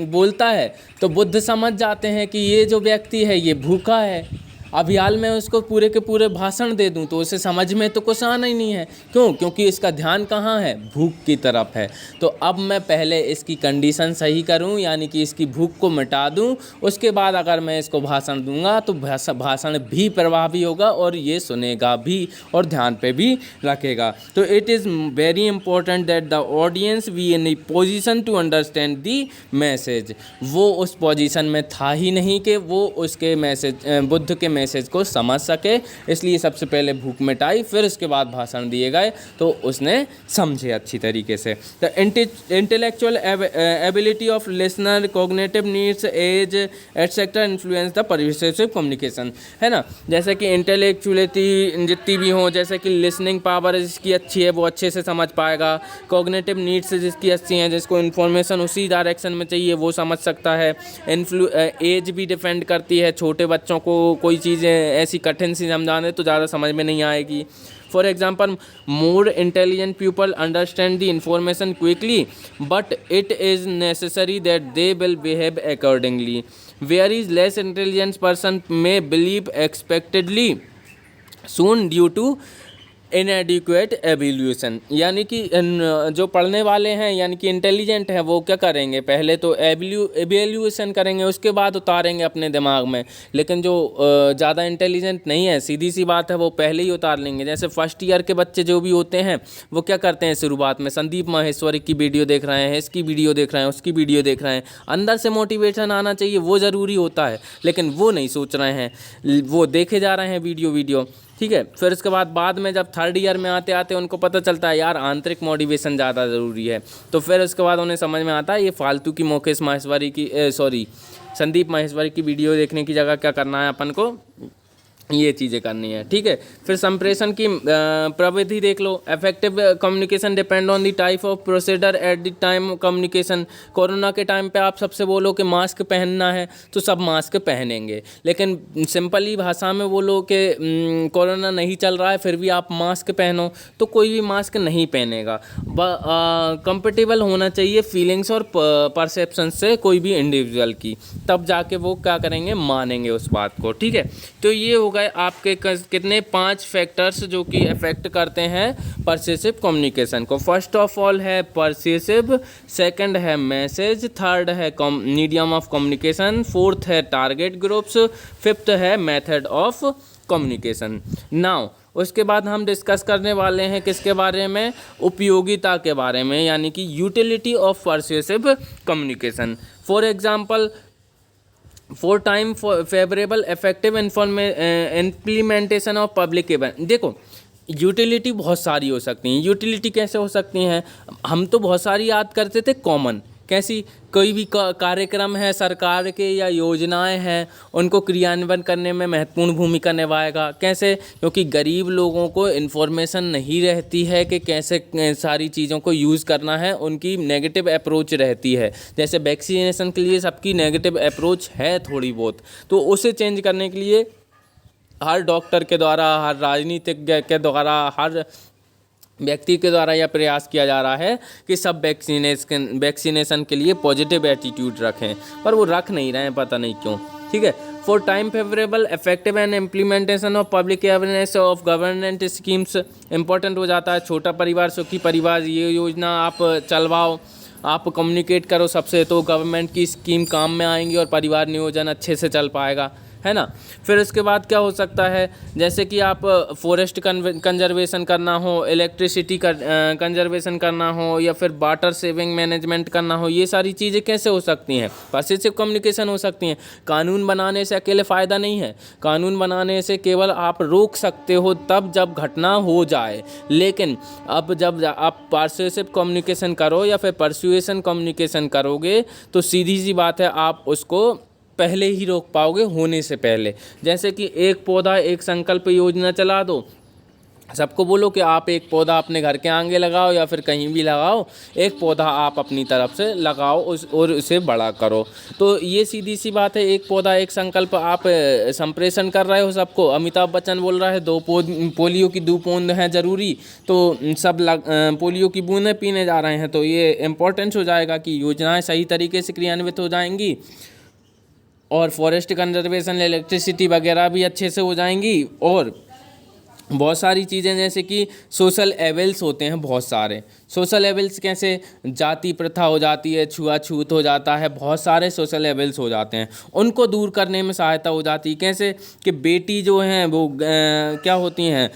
बोलता है, तो बुद्ध समझ जाते हैं कि ये जो व्यक्ति है ये भूखा है। अब हाल में उसको पूरे के पूरे भाषण दे दूं तो उसे समझ में तो कुछ आना ही नहीं है। क्योंकि इसका ध्यान कहाँ है, भूख की तरफ है। तो अब मैं पहले इसकी कंडीशन सही करूं, यानी कि इसकी भूख को मिटा दूं, उसके बाद अगर मैं इसको भाषण दूंगा तो भाषण भी प्रभावी होगा और ये सुनेगा भी और ध्यान पे भी रखेगा। तो it is very important that the audience be in a position to understand the message. वो उस पोजिशन में था ही नहीं कि वो उसके मैसेज, बुद्ध के मैसेज को समझ सके, इसलिए सबसे पहले भूख मिटाई, फिर उसके बाद भाषण दिए गए तो उसने समझे अच्छी तरीके से। The intellectual ability of listener, cognitive needs, as etcetera influence the persuasive communication, है ना। जैसे कि इंटेलेक्चुअलिटी जितनी भी हो, जैसे कि लिसनिंग पावर जिसकी अच्छी है वो अच्छे से समझ पाएगा, कॉग्निटिव नीड्स जिसकी अच्छी हैं, जिसको इन्फॉर्मेशन उसी डायरेक्शन में चाहिए वो समझ सकता है। एज भी डिपेंड करती है, छोटे बच्चों को कोई चीज़ें ऐसी कठिन सी समझाने तो ज़्यादा समझ में नहीं आएगी। For example, more intelligent people understand the information quickly, but it is necessary that they will behave accordingly, where is less intelligent person may believe expectedly soon due to inadequate evaluation. यानी कि जो पढ़ने वाले हैं यानी कि intelligent हैं वो क्या करेंगे, पहले तो एवेल्यूशन करेंगे, उसके बाद उतारेंगे अपने दिमाग में। लेकिन जो ज़्यादा इंटेलिजेंट नहीं है, सीधी सी बात है, वो पहले ही उतार लेंगे। जैसे फर्स्ट ईयर के बच्चे जो भी होते हैं वो क्या करते हैं, शुरुआत में संदीप माहेश्वरी की वीडियो देख रहे हैं, इसकी वीडियो देख रहे हैं, उसकी वीडियो देख रहे हैं, अंदर से मोटिवेशन आना चाहिए, वो ज़रूरी होता है, लेकिन वो नहीं सोच रहे हैं, वो देखे जा रहे हैं वीडियो, ठीक है। फिर उसके बाद में जब थर्ड ईयर में आते आते उनको पता चलता है यार आंतरिक मोटिवेशन ज़्यादा ज़रूरी है, तो फिर उसके बाद उन्हें समझ में आता है ये फालतू की संदीप माहेश्वरी की वीडियो देखने की जगह क्या करना है, अपन को ये चीज़ें करनी है, ठीक है। फिर संप्रेषण की प्रविधि देख लो। Effective communication depend on the type of procedure at the time communication. Corona के टाइम पे आप सबसे बोलो कि मास्क पहनना है तो सब मास्क पहनेंगे, लेकिन सिंपली भाषा में बोलो कि कोरोना नहीं चल रहा है फिर भी आप मास्क पहनो तो कोई भी मास्क नहीं पहनेगा। कंपेटेबल होना चाहिए फीलिंग्स और परसेप्शन से कोई भी इंडिविजुअल की, तब जाके वो क्या करेंगे, मानेंगे उस बात को, ठीक है। तो ये हो गए आपके कितने 5 फैक्टर्स जो कि अफेक्ट करते हैं परसेसिव कम्युनिकेशन को। फर्स्ट ऑफ ऑल है परसेसिव, सेकंड है मैसेज, थर्ड है मीडियम ऑफ कम्युनिकेशन, फोर्थ है टारगेट ग्रुप्स, फिफ्थ है मेथड ऑफ कम्युनिकेशन। नाउ उसके बाद हम डिस्कस करने वाले हैं किसके बारे में, उपयोगिता के बारे में, यानी कि utility of persuasive communication. For example for time favourable effective implementation of public event. देखो, यूटिलिटी बहुत सारी हो सकती हैं। यूटिलिटी कैसे हो सकती हैं? हम तो बहुत सारी याद करते थे कॉमन। कैसी? कोई भी कार्यक्रम है सरकार के या योजनाएं हैं, उनको क्रियान्वयन करने में महत्वपूर्ण भूमिका निभाएगा। कैसे? क्योंकि गरीब लोगों को इन्फॉर्मेशन नहीं रहती है कि कैसे सारी चीज़ों को यूज़ करना है, उनकी नेगेटिव अप्रोच रहती है। जैसे वैक्सीनेशन के लिए सबकी नेगेटिव अप्रोच है थोड़ी बहुत, तो उसे चेंज करने के लिए हर डॉक्टर के द्वारा, हर राजनीतिज्ञ के द्वारा, हर व्यक्ति के द्वारा यह प्रयास किया जा रहा है कि सब वैक्सीनेशन के लिए पॉजिटिव एटीट्यूड रखें, पर वो रख नहीं रहे हैं, पता नहीं क्यों। ठीक है। For time favourable effective and implementation of public awareness of government schemes important हो जाता है। छोटा परिवार सुखी परिवार, ये योजना आप चलवाओ, आप कम्युनिकेट करो सबसे, तो गवर्नमेंट की स्कीम काम में आएंगी और परिवार नियोजन अच्छे से चल पाएगा, है ना। फिर उसके बाद क्या हो सकता है? जैसे कि आप फॉरेस्ट कंजर्वेशन करना हो, इलेक्ट्रिसिटी कंजर्वेशन करना हो, या फिर वाटर सेविंग मैनेजमेंट करना हो, ये सारी चीज़ें कैसे हो सकती हैं? परसुएसिव कम्युनिकेशन हो सकती हैं। कानून बनाने से अकेले फ़ायदा नहीं है। कानून बनाने से केवल आप रोक सकते हो तब जब घटना हो जाए, लेकिन अब जब आप परसुएसिव कम्युनिकेशन करो या फिर परसुएशन कम्युनिकेशन करोगे, तो सीधी सी बात है, आप उसको पहले ही रोक पाओगे, होने से पहले। जैसे कि एक पौधा एक संकल्प योजना चला दो, सबको बोलो कि आप एक पौधा अपने घर के आगे लगाओ या फिर कहीं भी लगाओ, एक पौधा आप अपनी तरफ से लगाओ और उसे बड़ा करो। तो ये सीधी सी बात है, एक पौधा एक संकल्प आप संप्रेषण कर रहे हो सबको। अमिताभ बच्चन बोल रहा है पोलियो की 2 बूंद हैं ज़रूरी, तो सब पोलियो की बूंदें पीने जा रहे हैं। तो ये इम्पोर्टेंस हो जाएगा कि योजनाएँ सही तरीके से क्रियान्वित हो जाएंगी, और फॉरेस्ट कंजर्वेशन, इलेक्ट्रिसिटी वगैरह भी अच्छे से हो जाएंगी। और बहुत सारी चीज़ें, जैसे कि सोशल एवेल्स होते हैं बहुत सारे। सोशल एवेल्स कैसे? जाति प्रथा हो जाती है, छुआछूत हो जाता है, बहुत सारे सोशल एवेल्स हो जाते हैं, उनको दूर करने में सहायता हो जाती है। कैसे? कि बेटी जो हैं वो क्या होती हैं,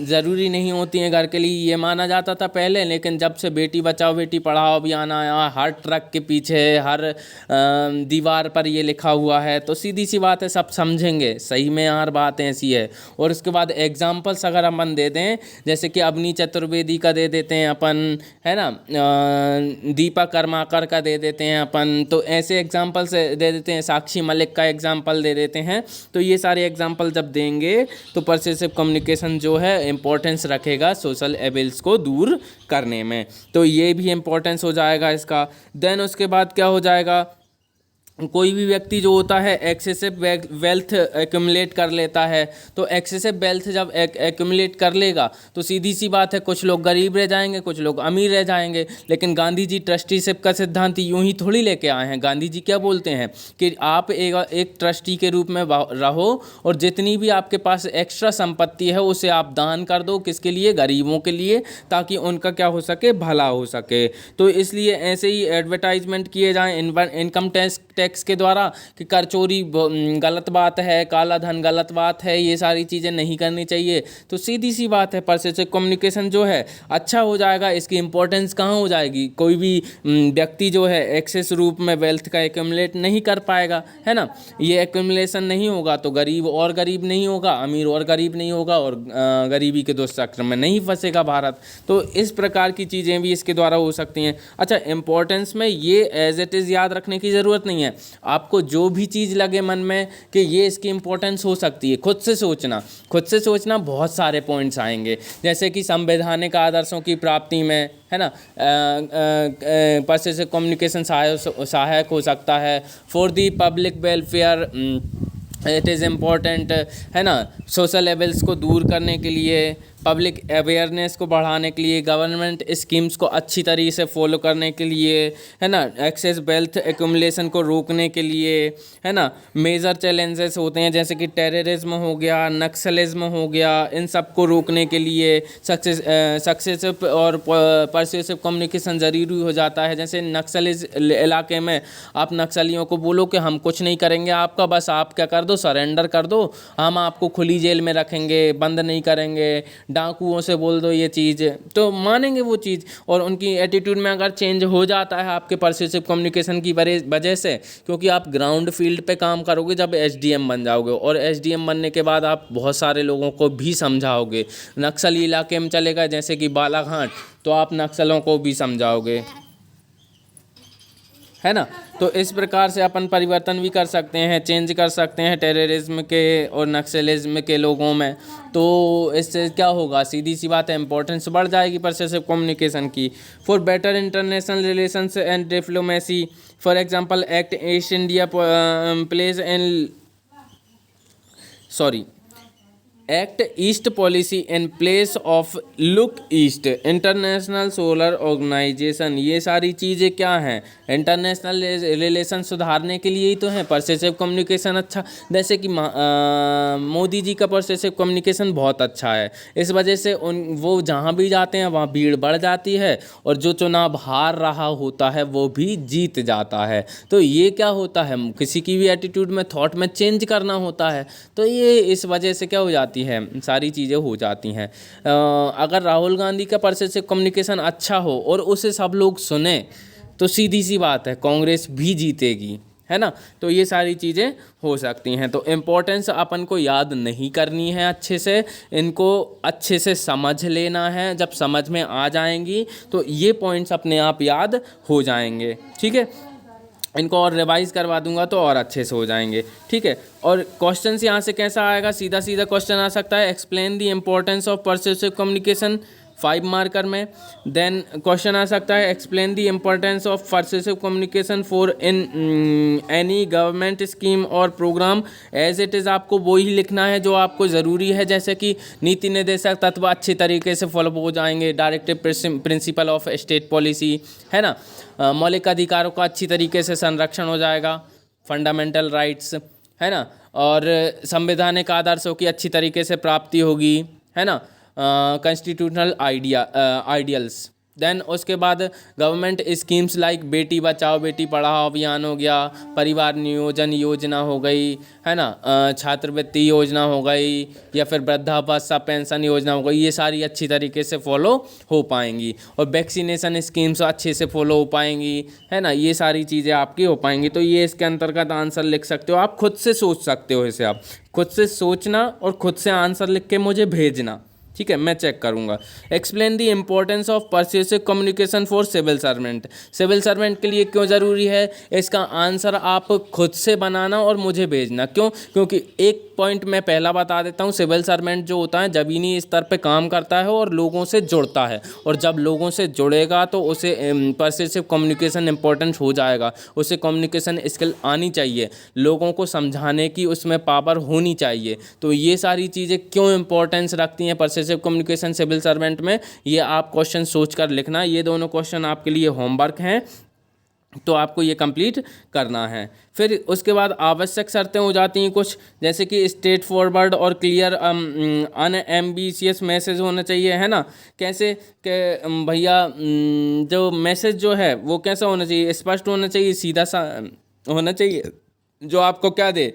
ज़रूरी नहीं होती हैं घर के लिए, ये माना जाता था पहले। लेकिन जब से बेटी बचाओ बेटी पढ़ाओ अभियान आया, हर ट्रक के पीछे, हर दीवार पर ये लिखा हुआ है, तो सीधी सी बात है, सब समझेंगे सही में यार बात ऐसी है। और उसके बाद एग्जाम्पल्स अगर अपन दे दें, जैसे कि अवनी चतुर्वेदी का दे देते हैं अपन, है ना, दीपा कर्माकर का दे देते हैं अपन, तो ऐसे एग्जाम्पल्स दे देते हैं, साक्षी मलिक का एग्जाम्पल दे देते हैं। तो ये सारे एग्जाम्पल जब देंगे तो परसुएसिव कम्युनिकेशन जो है इम्पोर्टेंस रखेगा सोशल एविल्स को दूर करने में, तो ये भी इम्पोर्टेंस हो जाएगा इसका। देन उसके बाद क्या हो जाएगा? कोई भी व्यक्ति जो होता है एक्सेसिव वेल्थ एक्यूमुलेट कर लेता है, तो एक्सेसिव वेल्थ जब एक्यूमुलेट कर लेगा तो सीधी सी बात है, कुछ लोग गरीब रह जाएंगे, कुछ लोग अमीर रह जाएंगे। लेकिन गांधी जी ट्रस्टीशिप का सिद्धांत यूं ही थोड़ी लेके आए हैं। गांधी जी क्या बोलते हैं कि आप एक ट्रस्टी के रूप में रहो, और जितनी भी आपके पास एक्स्ट्रा संपत्ति है उसे आप दान कर दो। किसके लिए? गरीबों के लिए, ताकि उनका क्या हो सके, भला हो सके। तो इसलिए ऐसे ही एडवर्टाइजमेंट किए जाएँ इनकम टैक्स के द्वारा कि कर चोरी गलत बात है, काला धन गलत बात है, ये सारी चीज़ें नहीं करनी चाहिए। तो सीधी सी बात है, परसुएसिव कम्युनिकेशन जो है अच्छा हो जाएगा। इसकी इंपॉर्टेंस कहाँ हो जाएगी? कोई भी व्यक्ति जो है एक्सेस रूप में वेल्थ का एक्यूमुलेट नहीं कर पाएगा, है ना। ये एक्यूमुलेशन नहीं होगा तो गरीब और गरीब नहीं होगा, अमीर और गरीब नहीं होगा, और गरीबी के दुष्चक्र में नहीं फंसेगा भारत। तो इस प्रकार की चीज़ें भी इसके द्वारा हो सकती हैं। अच्छा, इंपॉर्टेंस में ये एज इट इज़ याद रखने की ज़रूरत नहीं है। आपको जो भी चीज़ लगे मन में कि ये इसकी इंपॉर्टेंस हो सकती है, खुद से सोचना बहुत सारे पॉइंट्स आएंगे। जैसे कि संवैधानिक आदर्शों की प्राप्ति में, है ना, परसुएसिव कम्युनिकेशन सहायक हो सकता है। For the public welfare it is important, है ना, सोशल लेवल्स को दूर करने के लिए, पब्लिक अवेयरनेस को बढ़ाने के लिए, गवर्नमेंट स्कीम्स को अच्छी तरीके से फॉलो करने के लिए, है ना, एक्सेस वेल्थ एक्यूमुलेशन को रोकने के लिए, है ना। मेजर चैलेंजेस होते हैं जैसे कि टेररिज्म हो गया, नक्सलिज्म हो गया, इन सब को रोकने के लिए सक्सेसिव और परसुएसिव कम्युनिकेशन ज़रूरी हो जाता है। जैसे नक्सलिज इलाके में आप नक्सलियों को बोलो कि हम कुछ नहीं करेंगे आपका, बस आप क्या कर दो, सरेंडर कर दो, हम आपको खुली जेल में रखेंगे, बंद नहीं करेंगे, डाकुओं से बोल दो ये चीज़, तो मानेंगे वो चीज़। और उनकी एटीट्यूड में अगर चेंज हो जाता है आपके परसुएसिव कम्युनिकेशन की वजह से, क्योंकि आप ग्राउंड फील्ड पे काम करोगे जब एसडीएम बन जाओगे, और एसडीएम बनने के बाद आप बहुत सारे लोगों को भी समझाओगे। नक्सली इलाके में चले गए जैसे कि बालाघाट, तो आप नक्सलों को भी समझाओगे, है ना। तो इस प्रकार से अपन परिवर्तन भी कर सकते हैं, चेंज कर सकते हैं टेररिज्म के और नक्सलिज्म के लोगों में। तो इससे क्या होगा, सीधी सी बात है, इंपॉर्टेंस बढ़ जाएगी परसुएसिव कम्युनिकेशन की। For better international relations and diplomacy, for example act east India plays in act east policy in place of look east, international solar organisation. ये सारी चीज़ें क्या हैं, इंटरनेशनल रिलेशन सुधारने के लिए ही तो हैं। परसुएसिव कम्युनिकेशन अच्छा, जैसे कि मोदी जी का परसुएसिव कम्युनिकेशन बहुत अच्छा है, इस वजह से वो जहाँ भी जाते हैं वहाँ भीड़ बढ़ जाती है, और जो चुनाव हार रहा होता है वो भी जीत जाता है। तो ये क्या होता है, किसी की भी एटीट्यूड में, थॉट में चेंज करना होता है, तो ये इस वजह से क्या हो जाती है, सारी चीज़ें हो जाती हैं। अगर राहुल गांधी का परसुएसिव कम्युनिकेशन अच्छा हो और उसे सब लोग सुने, तो सीधी सी बात है कांग्रेस भी जीतेगी, है ना। तो ये सारी चीज़ें हो सकती हैं। तो इम्पोर्टेंस अपन को याद नहीं करनी है अच्छे से, इनको अच्छे से समझ लेना है। जब समझ में आ जाएंगी तो ये पॉइंट्स अपने आप याद हो जाएंगे, ठीक है। इनको और रिवाइज करवा दूंगा तो और अच्छे से हो जाएंगे, ठीक है। और क्वेश्चन यहाँ से कैसा आएगा, सीधा सीधा क्वेश्चन आ सकता है, explain the importance of persuasive communication, 5 marker में। देन क्वेश्चन आ सकता है, explain the importance of persuasive communication for in any government scheme और प्रोग्राम। एज इट इज़ आपको वो ही लिखना है जो आपको ज़रूरी है, जैसे कि नीति निर्देशक तत्व अच्छी तरीके से फॉलो हो जाएंगे, directive principle of state policy, है ना। मौलिक अधिकारों का अच्छी तरीके से संरक्षण हो जाएगा, फंडामेंटल राइट्स, है ना। और संवैधानिक आदर्शों की अच्छी तरीके से प्राप्ति होगी, है ना। Constitutional ideals. देन उसके बाद government schemes like Beti Bachao Beti Padhao अभियान हो गया, परिवार नियोजन योजना हो गई, है ना, छात्रवृत्ति योजना हो गई, या फिर वृद्धावस्था पेंशन योजना हो गई, ये सारी अच्छी तरीके से फॉलो हो पाएंगी। और वैक्सीनेशन स्कीम्स अच्छे से फॉलो हो पाएंगी, है ना। ये सारी चीज़ें आपकी हो पाएंगी। तो ये इसके अंतर्गत आंसर लिख सकते हो, आप खुद से सोच सकते हो, इसे आप खुद से सोचना और खुद से आंसर लिख के मुझे भेजना, ठीक है, मैं चेक करूंगा। Explain the importance of persuasive communication for civil servant. Civil servant के लिए क्यों ज़रूरी है, इसका आंसर आप खुद से बनाना और मुझे भेजना। क्यों, क्योंकि एक पॉइंट मैं पहला बता देता हूँ, सिविल सर्वेंट जो होता है ज़मीनी स्तर पे काम करता है और लोगों से जुड़ता है, और जब लोगों से जुड़ेगा तो उसे परसुएसिव कम्युनिकेशन इंपॉर्टेंट हो जाएगा, उसे कम्युनिकेशन स्किल आनी चाहिए, लोगों को समझाने की उसमें पावर होनी चाहिए। तो ये सारी चीज़ें क्यों इंपॉर्टेंस रखती हैं परसुएसिव कम्युनिकेशन सिविल सर्वेंट में, ये आप क्वेश्चन सोच कर लिखना। ये दोनों क्वेश्चन आपके लिए होमवर्क हैं, तो आपको ये कंप्लीट करना है। फिर उसके बाद आवश्यक शर्तें हो जाती हैं कुछ, जैसे कि स्ट्रेट फॉरवर्ड और क्लियर अनएम्बिशियस मैसेज होना चाहिए, है ना। कैसे कि भैया जो मैसेज जो है वो कैसा होना चाहिए, स्पष्ट होना चाहिए, सीधा सा होना चाहिए, जो आपको क्या दे,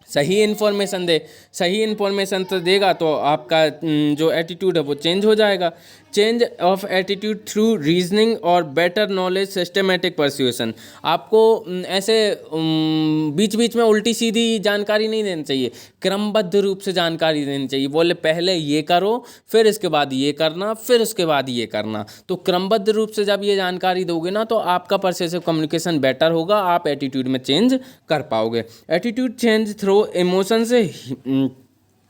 सही इन्फॉर्मेशन दे। सही इन्फॉर्मेशन तो देगा तो आपका जो एटीट्यूड है वो चेंज हो जाएगा। Change of attitude through reasoning और बेटर नॉलेज सिस्टमेटिक परस्यूएशन। आपको ऐसे बीच बीच में उल्टी सीधी जानकारी नहीं देनी चाहिए, क्रमबद्ध रूप से जानकारी देनी चाहिए। बोले पहले ये करो, फिर इसके बाद ये करना, फिर उसके बाद ये करना। तो क्रमबद्ध रूप से जब ये जानकारी दोगे ना तो आपका परसुएसिव कम्युनिकेशन बेटर होगा, आप एटीट्यूड में चेंज कर पाओगे। एटीट्यूड चेंज थ्रू इमोशन से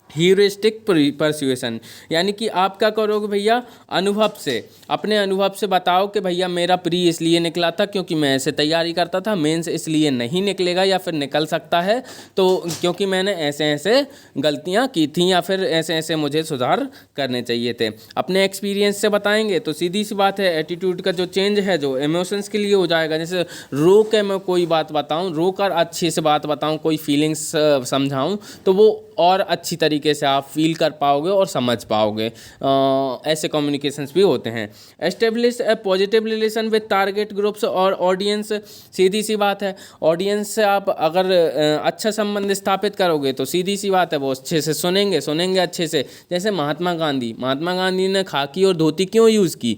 ह्यूरिस्टिक परस्यूएशन, यानी कि आप क्या करोगे भैया, अनुभव से, अपने अनुभव से बताओ कि भैया मेरा प्री इसलिए निकला था क्योंकि मैं ऐसे तैयारी करता था, मेंस इसलिए नहीं निकलेगा या फिर निकल सकता है तो क्योंकि मैंने ऐसे ऐसे गलतियां की थी या फिर ऐसे ऐसे मुझे सुधार करने चाहिए थे। अपने एक्सपीरियंस से बताएंगे तो सीधी सी बात है, एटीट्यूड का जो चेंज है जो इमोशंस के लिए हो जाएगा। जैसे रो के मैं कोई बात बताऊँ, रो कर अच्छे से बात बताऊँ, कोई फीलिंग्स समझाऊँ तो वो और अच्छी तरीके तरीके से आप फील कर पाओगे और समझ पाओगे। ऐसे कम्युनिकेशंस भी होते हैं। Establish A positive relation with target groups और ऑडियंस, सीधी सी बात है, ऑडियंस से आप अगर अच्छा संबंध स्थापित करोगे तो सीधी सी बात है वो अच्छे से सुनेंगे अच्छे से। जैसे महात्मा गांधी ने खाकी और धोती क्यों यूज़ की?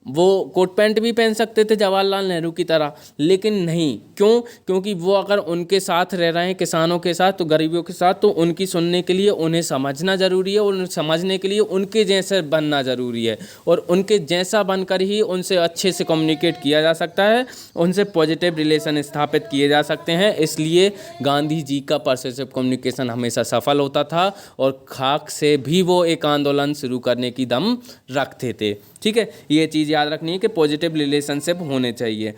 वो कोट पैंट भी पहन सकते थे जवाहरलाल नेहरू की तरह, लेकिन नहीं, क्यों? क्योंकि वो अगर उनके साथ रह रहे हैं, किसानों के साथ, तो गरीबों के साथ, तो उनकी सुनने के लिए उन्हें समझना ज़रूरी है, और उन्हें समझने के लिए उनके जैसे बनना ज़रूरी है, और उनके जैसा बनकर ही उनसे अच्छे से कम्युनिकेट किया जा सकता है, उनसे पॉजिटिव रिलेशन स्थापित किए जा सकते हैं। इसलिए गांधी जी का परसेसिव कम्युनिकेशन हमेशा सफल होता था, और खाक से भी वो एक आंदोलन शुरू करने की दम रखते थे। ठीक है, ये चीज़ याद रखनी है कि पॉजिटिव रिलेशनशिप होने चाहिए,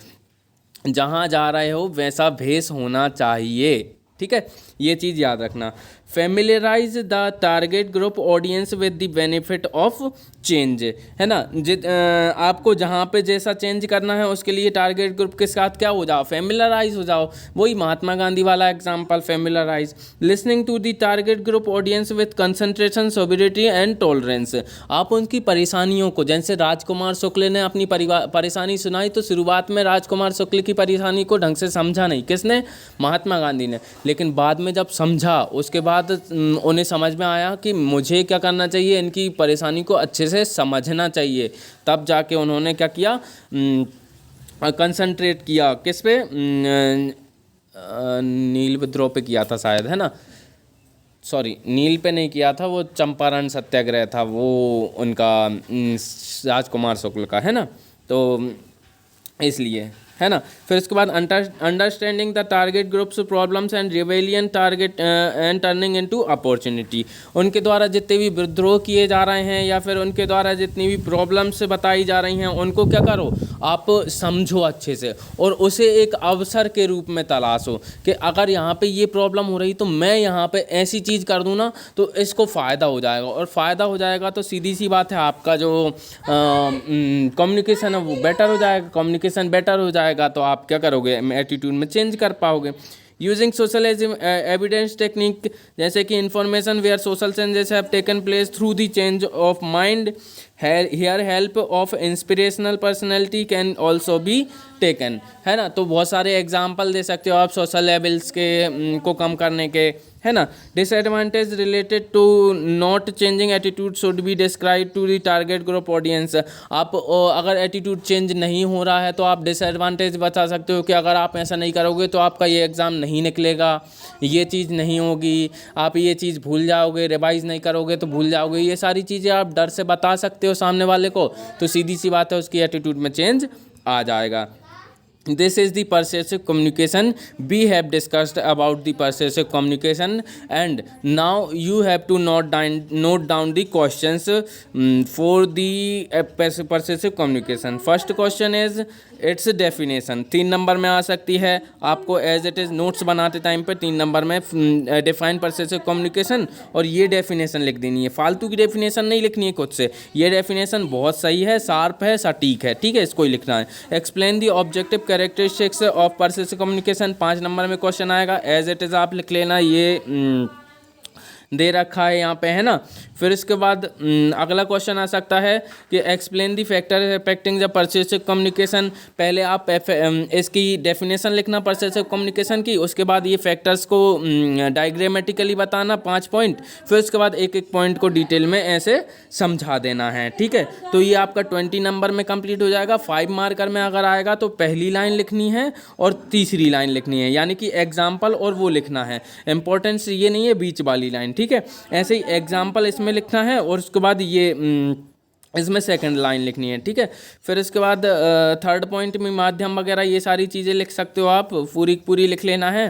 जहाँ जा रहे हो वैसा भेष होना चाहिए। ठीक है, ये चीज़ याद रखना। Familiarise the target group audience with the benefit of change, है ना। आपको जहाँ पे जैसा चेंज करना है उसके लिए टारगेट ग्रुप के साथ क्या हो जाओ, फेमिलियराइज हो जाओ। वही महात्मा गांधी वाला example, familiarise. Listening to the target group audience with concentration, sociability and tolerance. आप उनकी परेशानियों को, जैसे राजकुमार शुक्ल ने अपनी परेशानी सुनाई, तो शुरुआत में राजकुमार शुक्ल की परेशानी को ढंग से समझा नहीं, किसने? महात्मा गांधी ने। लेकिन बाद में जब समझा, उसके बाद उन्हें समझ में आया कि मुझे क्या करना चाहिए, इनकी परेशानी को अच्छे से समझना चाहिए। तब जाके उन्होंने क्या किया, कंसंट्रेट किया किस पे, नील विद्रोह पे किया था शायद, है ना। सॉरी, नील पे नहीं किया था, वो चंपारण सत्याग्रह था वो उनका, राजकुमार शुक्ल का, है ना। तो इसलिए, है ना। फिर उसके बाद understanding the target groups problems and rebellion target and turning into opportunity. उनके द्वारा जितने भी विद्रोह किए जा रहे हैं, या फिर उनके द्वारा जितनी भी प्रॉब्लम्स बताई जा रही हैं, उनको क्या करो, आप समझो अच्छे से, और उसे एक अवसर के रूप में तलाशो कि अगर यहाँ पे ये प्रॉब्लम हो रही तो मैं यहाँ पे ऐसी चीज़ कर दूँ ना, तो इसको फ़ायदा हो जाएगा, और फ़ायदा हो जाएगा तो सीधी सी बात है, आपका जो कम्युनिकेशन है वो बेटर हो जाएगा। कम्युनिकेशन बेटर हो जाएगा तो आप क्या करोगे, एटीट्यूड में चेंज कर पाओगे। यूजिंग सोशल एविडेंस टेक्निक, जैसे कि information where social changes have taken place through the change of mind, here help of inspirational personality can also be taken, है ना। तो बहुत सारे एग्जाम्पल दे सकते हो आप सोशल लेवल्स के को कम करने के, है ना। Disadvantage related to not changing attitude should be describe to the target group audience. आप अगर एटीट्यूड चेंज नहीं हो रहा है तो आप डिसएडवांटेज बता सकते हो कि अगर आप ऐसा नहीं करोगे तो आपका ये एग्ज़ाम नहीं निकलेगा, ये चीज़ नहीं होगी, आप ये चीज़ भूल जाओगे, रिवाइज नहीं करोगे तो भूल जाओगे। ये सारी चीज़ें आप डर से बता सकते हो सामने वाले को, तो सीधी सी बात है उसकी एटीट्यूड में चेंज आ जाएगा। This is the persuasive communication. We have discussed about the persuasive communication, and now you have to note down the questions for the persuasive communication. First question is its definition. 3 number में आ सकती है आपको, as it is notes बनाते time पर 3 number में define परसेसिव communication, और ये definition लिख देनी है। फालतू की डेफिनेशन नहीं लिखनी है खुद से, ये डेफिनेशन बहुत सही है, शार्प है, सटीक है, ठीक है, इसको ही लिखना है। Explain the objective characteristics of persuasive communication, 5 number में क्वेश्चन आएगा, एज इट इज़ आप लिख लेना, ये दे रखा है यहाँ पे, है ना। फिर इसके बाद अगला क्वेश्चन आ सकता है कि explain the factor affecting the persuasive communication. पहले आप इसकी डेफिनेशन लिखना परसेसिव कम्युनिकेशन की, उसके बाद ये फैक्टर्स को डायग्रामेटिकली बताना 5 पॉइंट, फिर उसके बाद एक एक पॉइंट को डिटेल में ऐसे समझा देना है, ठीक है। तो ये आपका 20 नंबर में कंप्लीट हो जाएगा। 5 मार्कर में अगर आएगा तो पहली लाइन लिखनी है और तीसरी लाइन लिखनी है, यानी कि एग्जाम्पल और वो लिखना है। इंपॉर्टेंस ये नहीं है बीच वाली लाइन, ठीक है। ऐसे ही एग्जाम्पल इसमें लिखना है, और उसके बाद ये इसमें सेकंड लाइन लिखनी है, ठीक है। फिर इसके बाद थर्ड पॉइंट में माध्यम वगैरह ये सारी चीज़ें लिख सकते हो आप, पूरी लिख लेना है।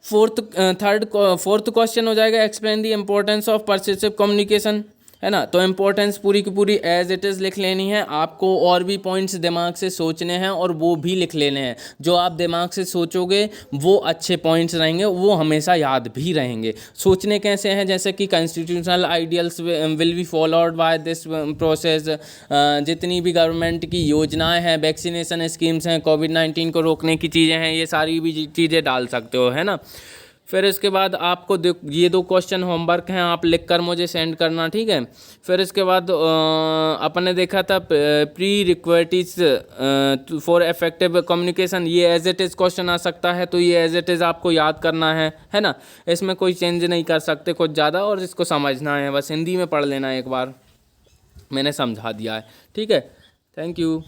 फोर्थ क्वेश्चन हो जाएगा explain the importance of persuasive communication, है ना। तो इम्पोर्टेंस पूरी की पूरी एज इट इज़ लिख लेनी है आपको, और भी पॉइंट्स दिमाग से सोचने हैं और वो भी लिख लेने हैं। जो आप दिमाग से सोचोगे वो अच्छे पॉइंट्स रहेंगे, वो हमेशा याद भी रहेंगे। सोचने कैसे हैं, जैसे कि constitutional ideals will be followed by this process. जितनी भी गवर्नमेंट की योजनाएं हैं, वैक्सीनेशन स्कीम्स हैं, कोविड-19 को रोकने की चीज़ें हैं, ये सारी भी चीज़ें डाल सकते हो, है ना। फिर इसके बाद आपको ये 2 क्वेश्चन होमवर्क हैं, आप लिख कर मुझे सेंड करना, ठीक है। फिर इसके बाद अपने देखा था प्री रिक्वायर्टीज फॉर इफेक्टिव कम्युनिकेशन, ये एज इट इज़ क्वेश्चन आ सकता है, तो ये एज इट इज़ आपको याद करना है ना। इसमें कोई चेंज नहीं कर सकते कुछ ज़्यादा, और इसको समझना है, बस हिंदी में पढ़ लेना एक बार, मैंने समझा दिया है, ठीक है। Thank you.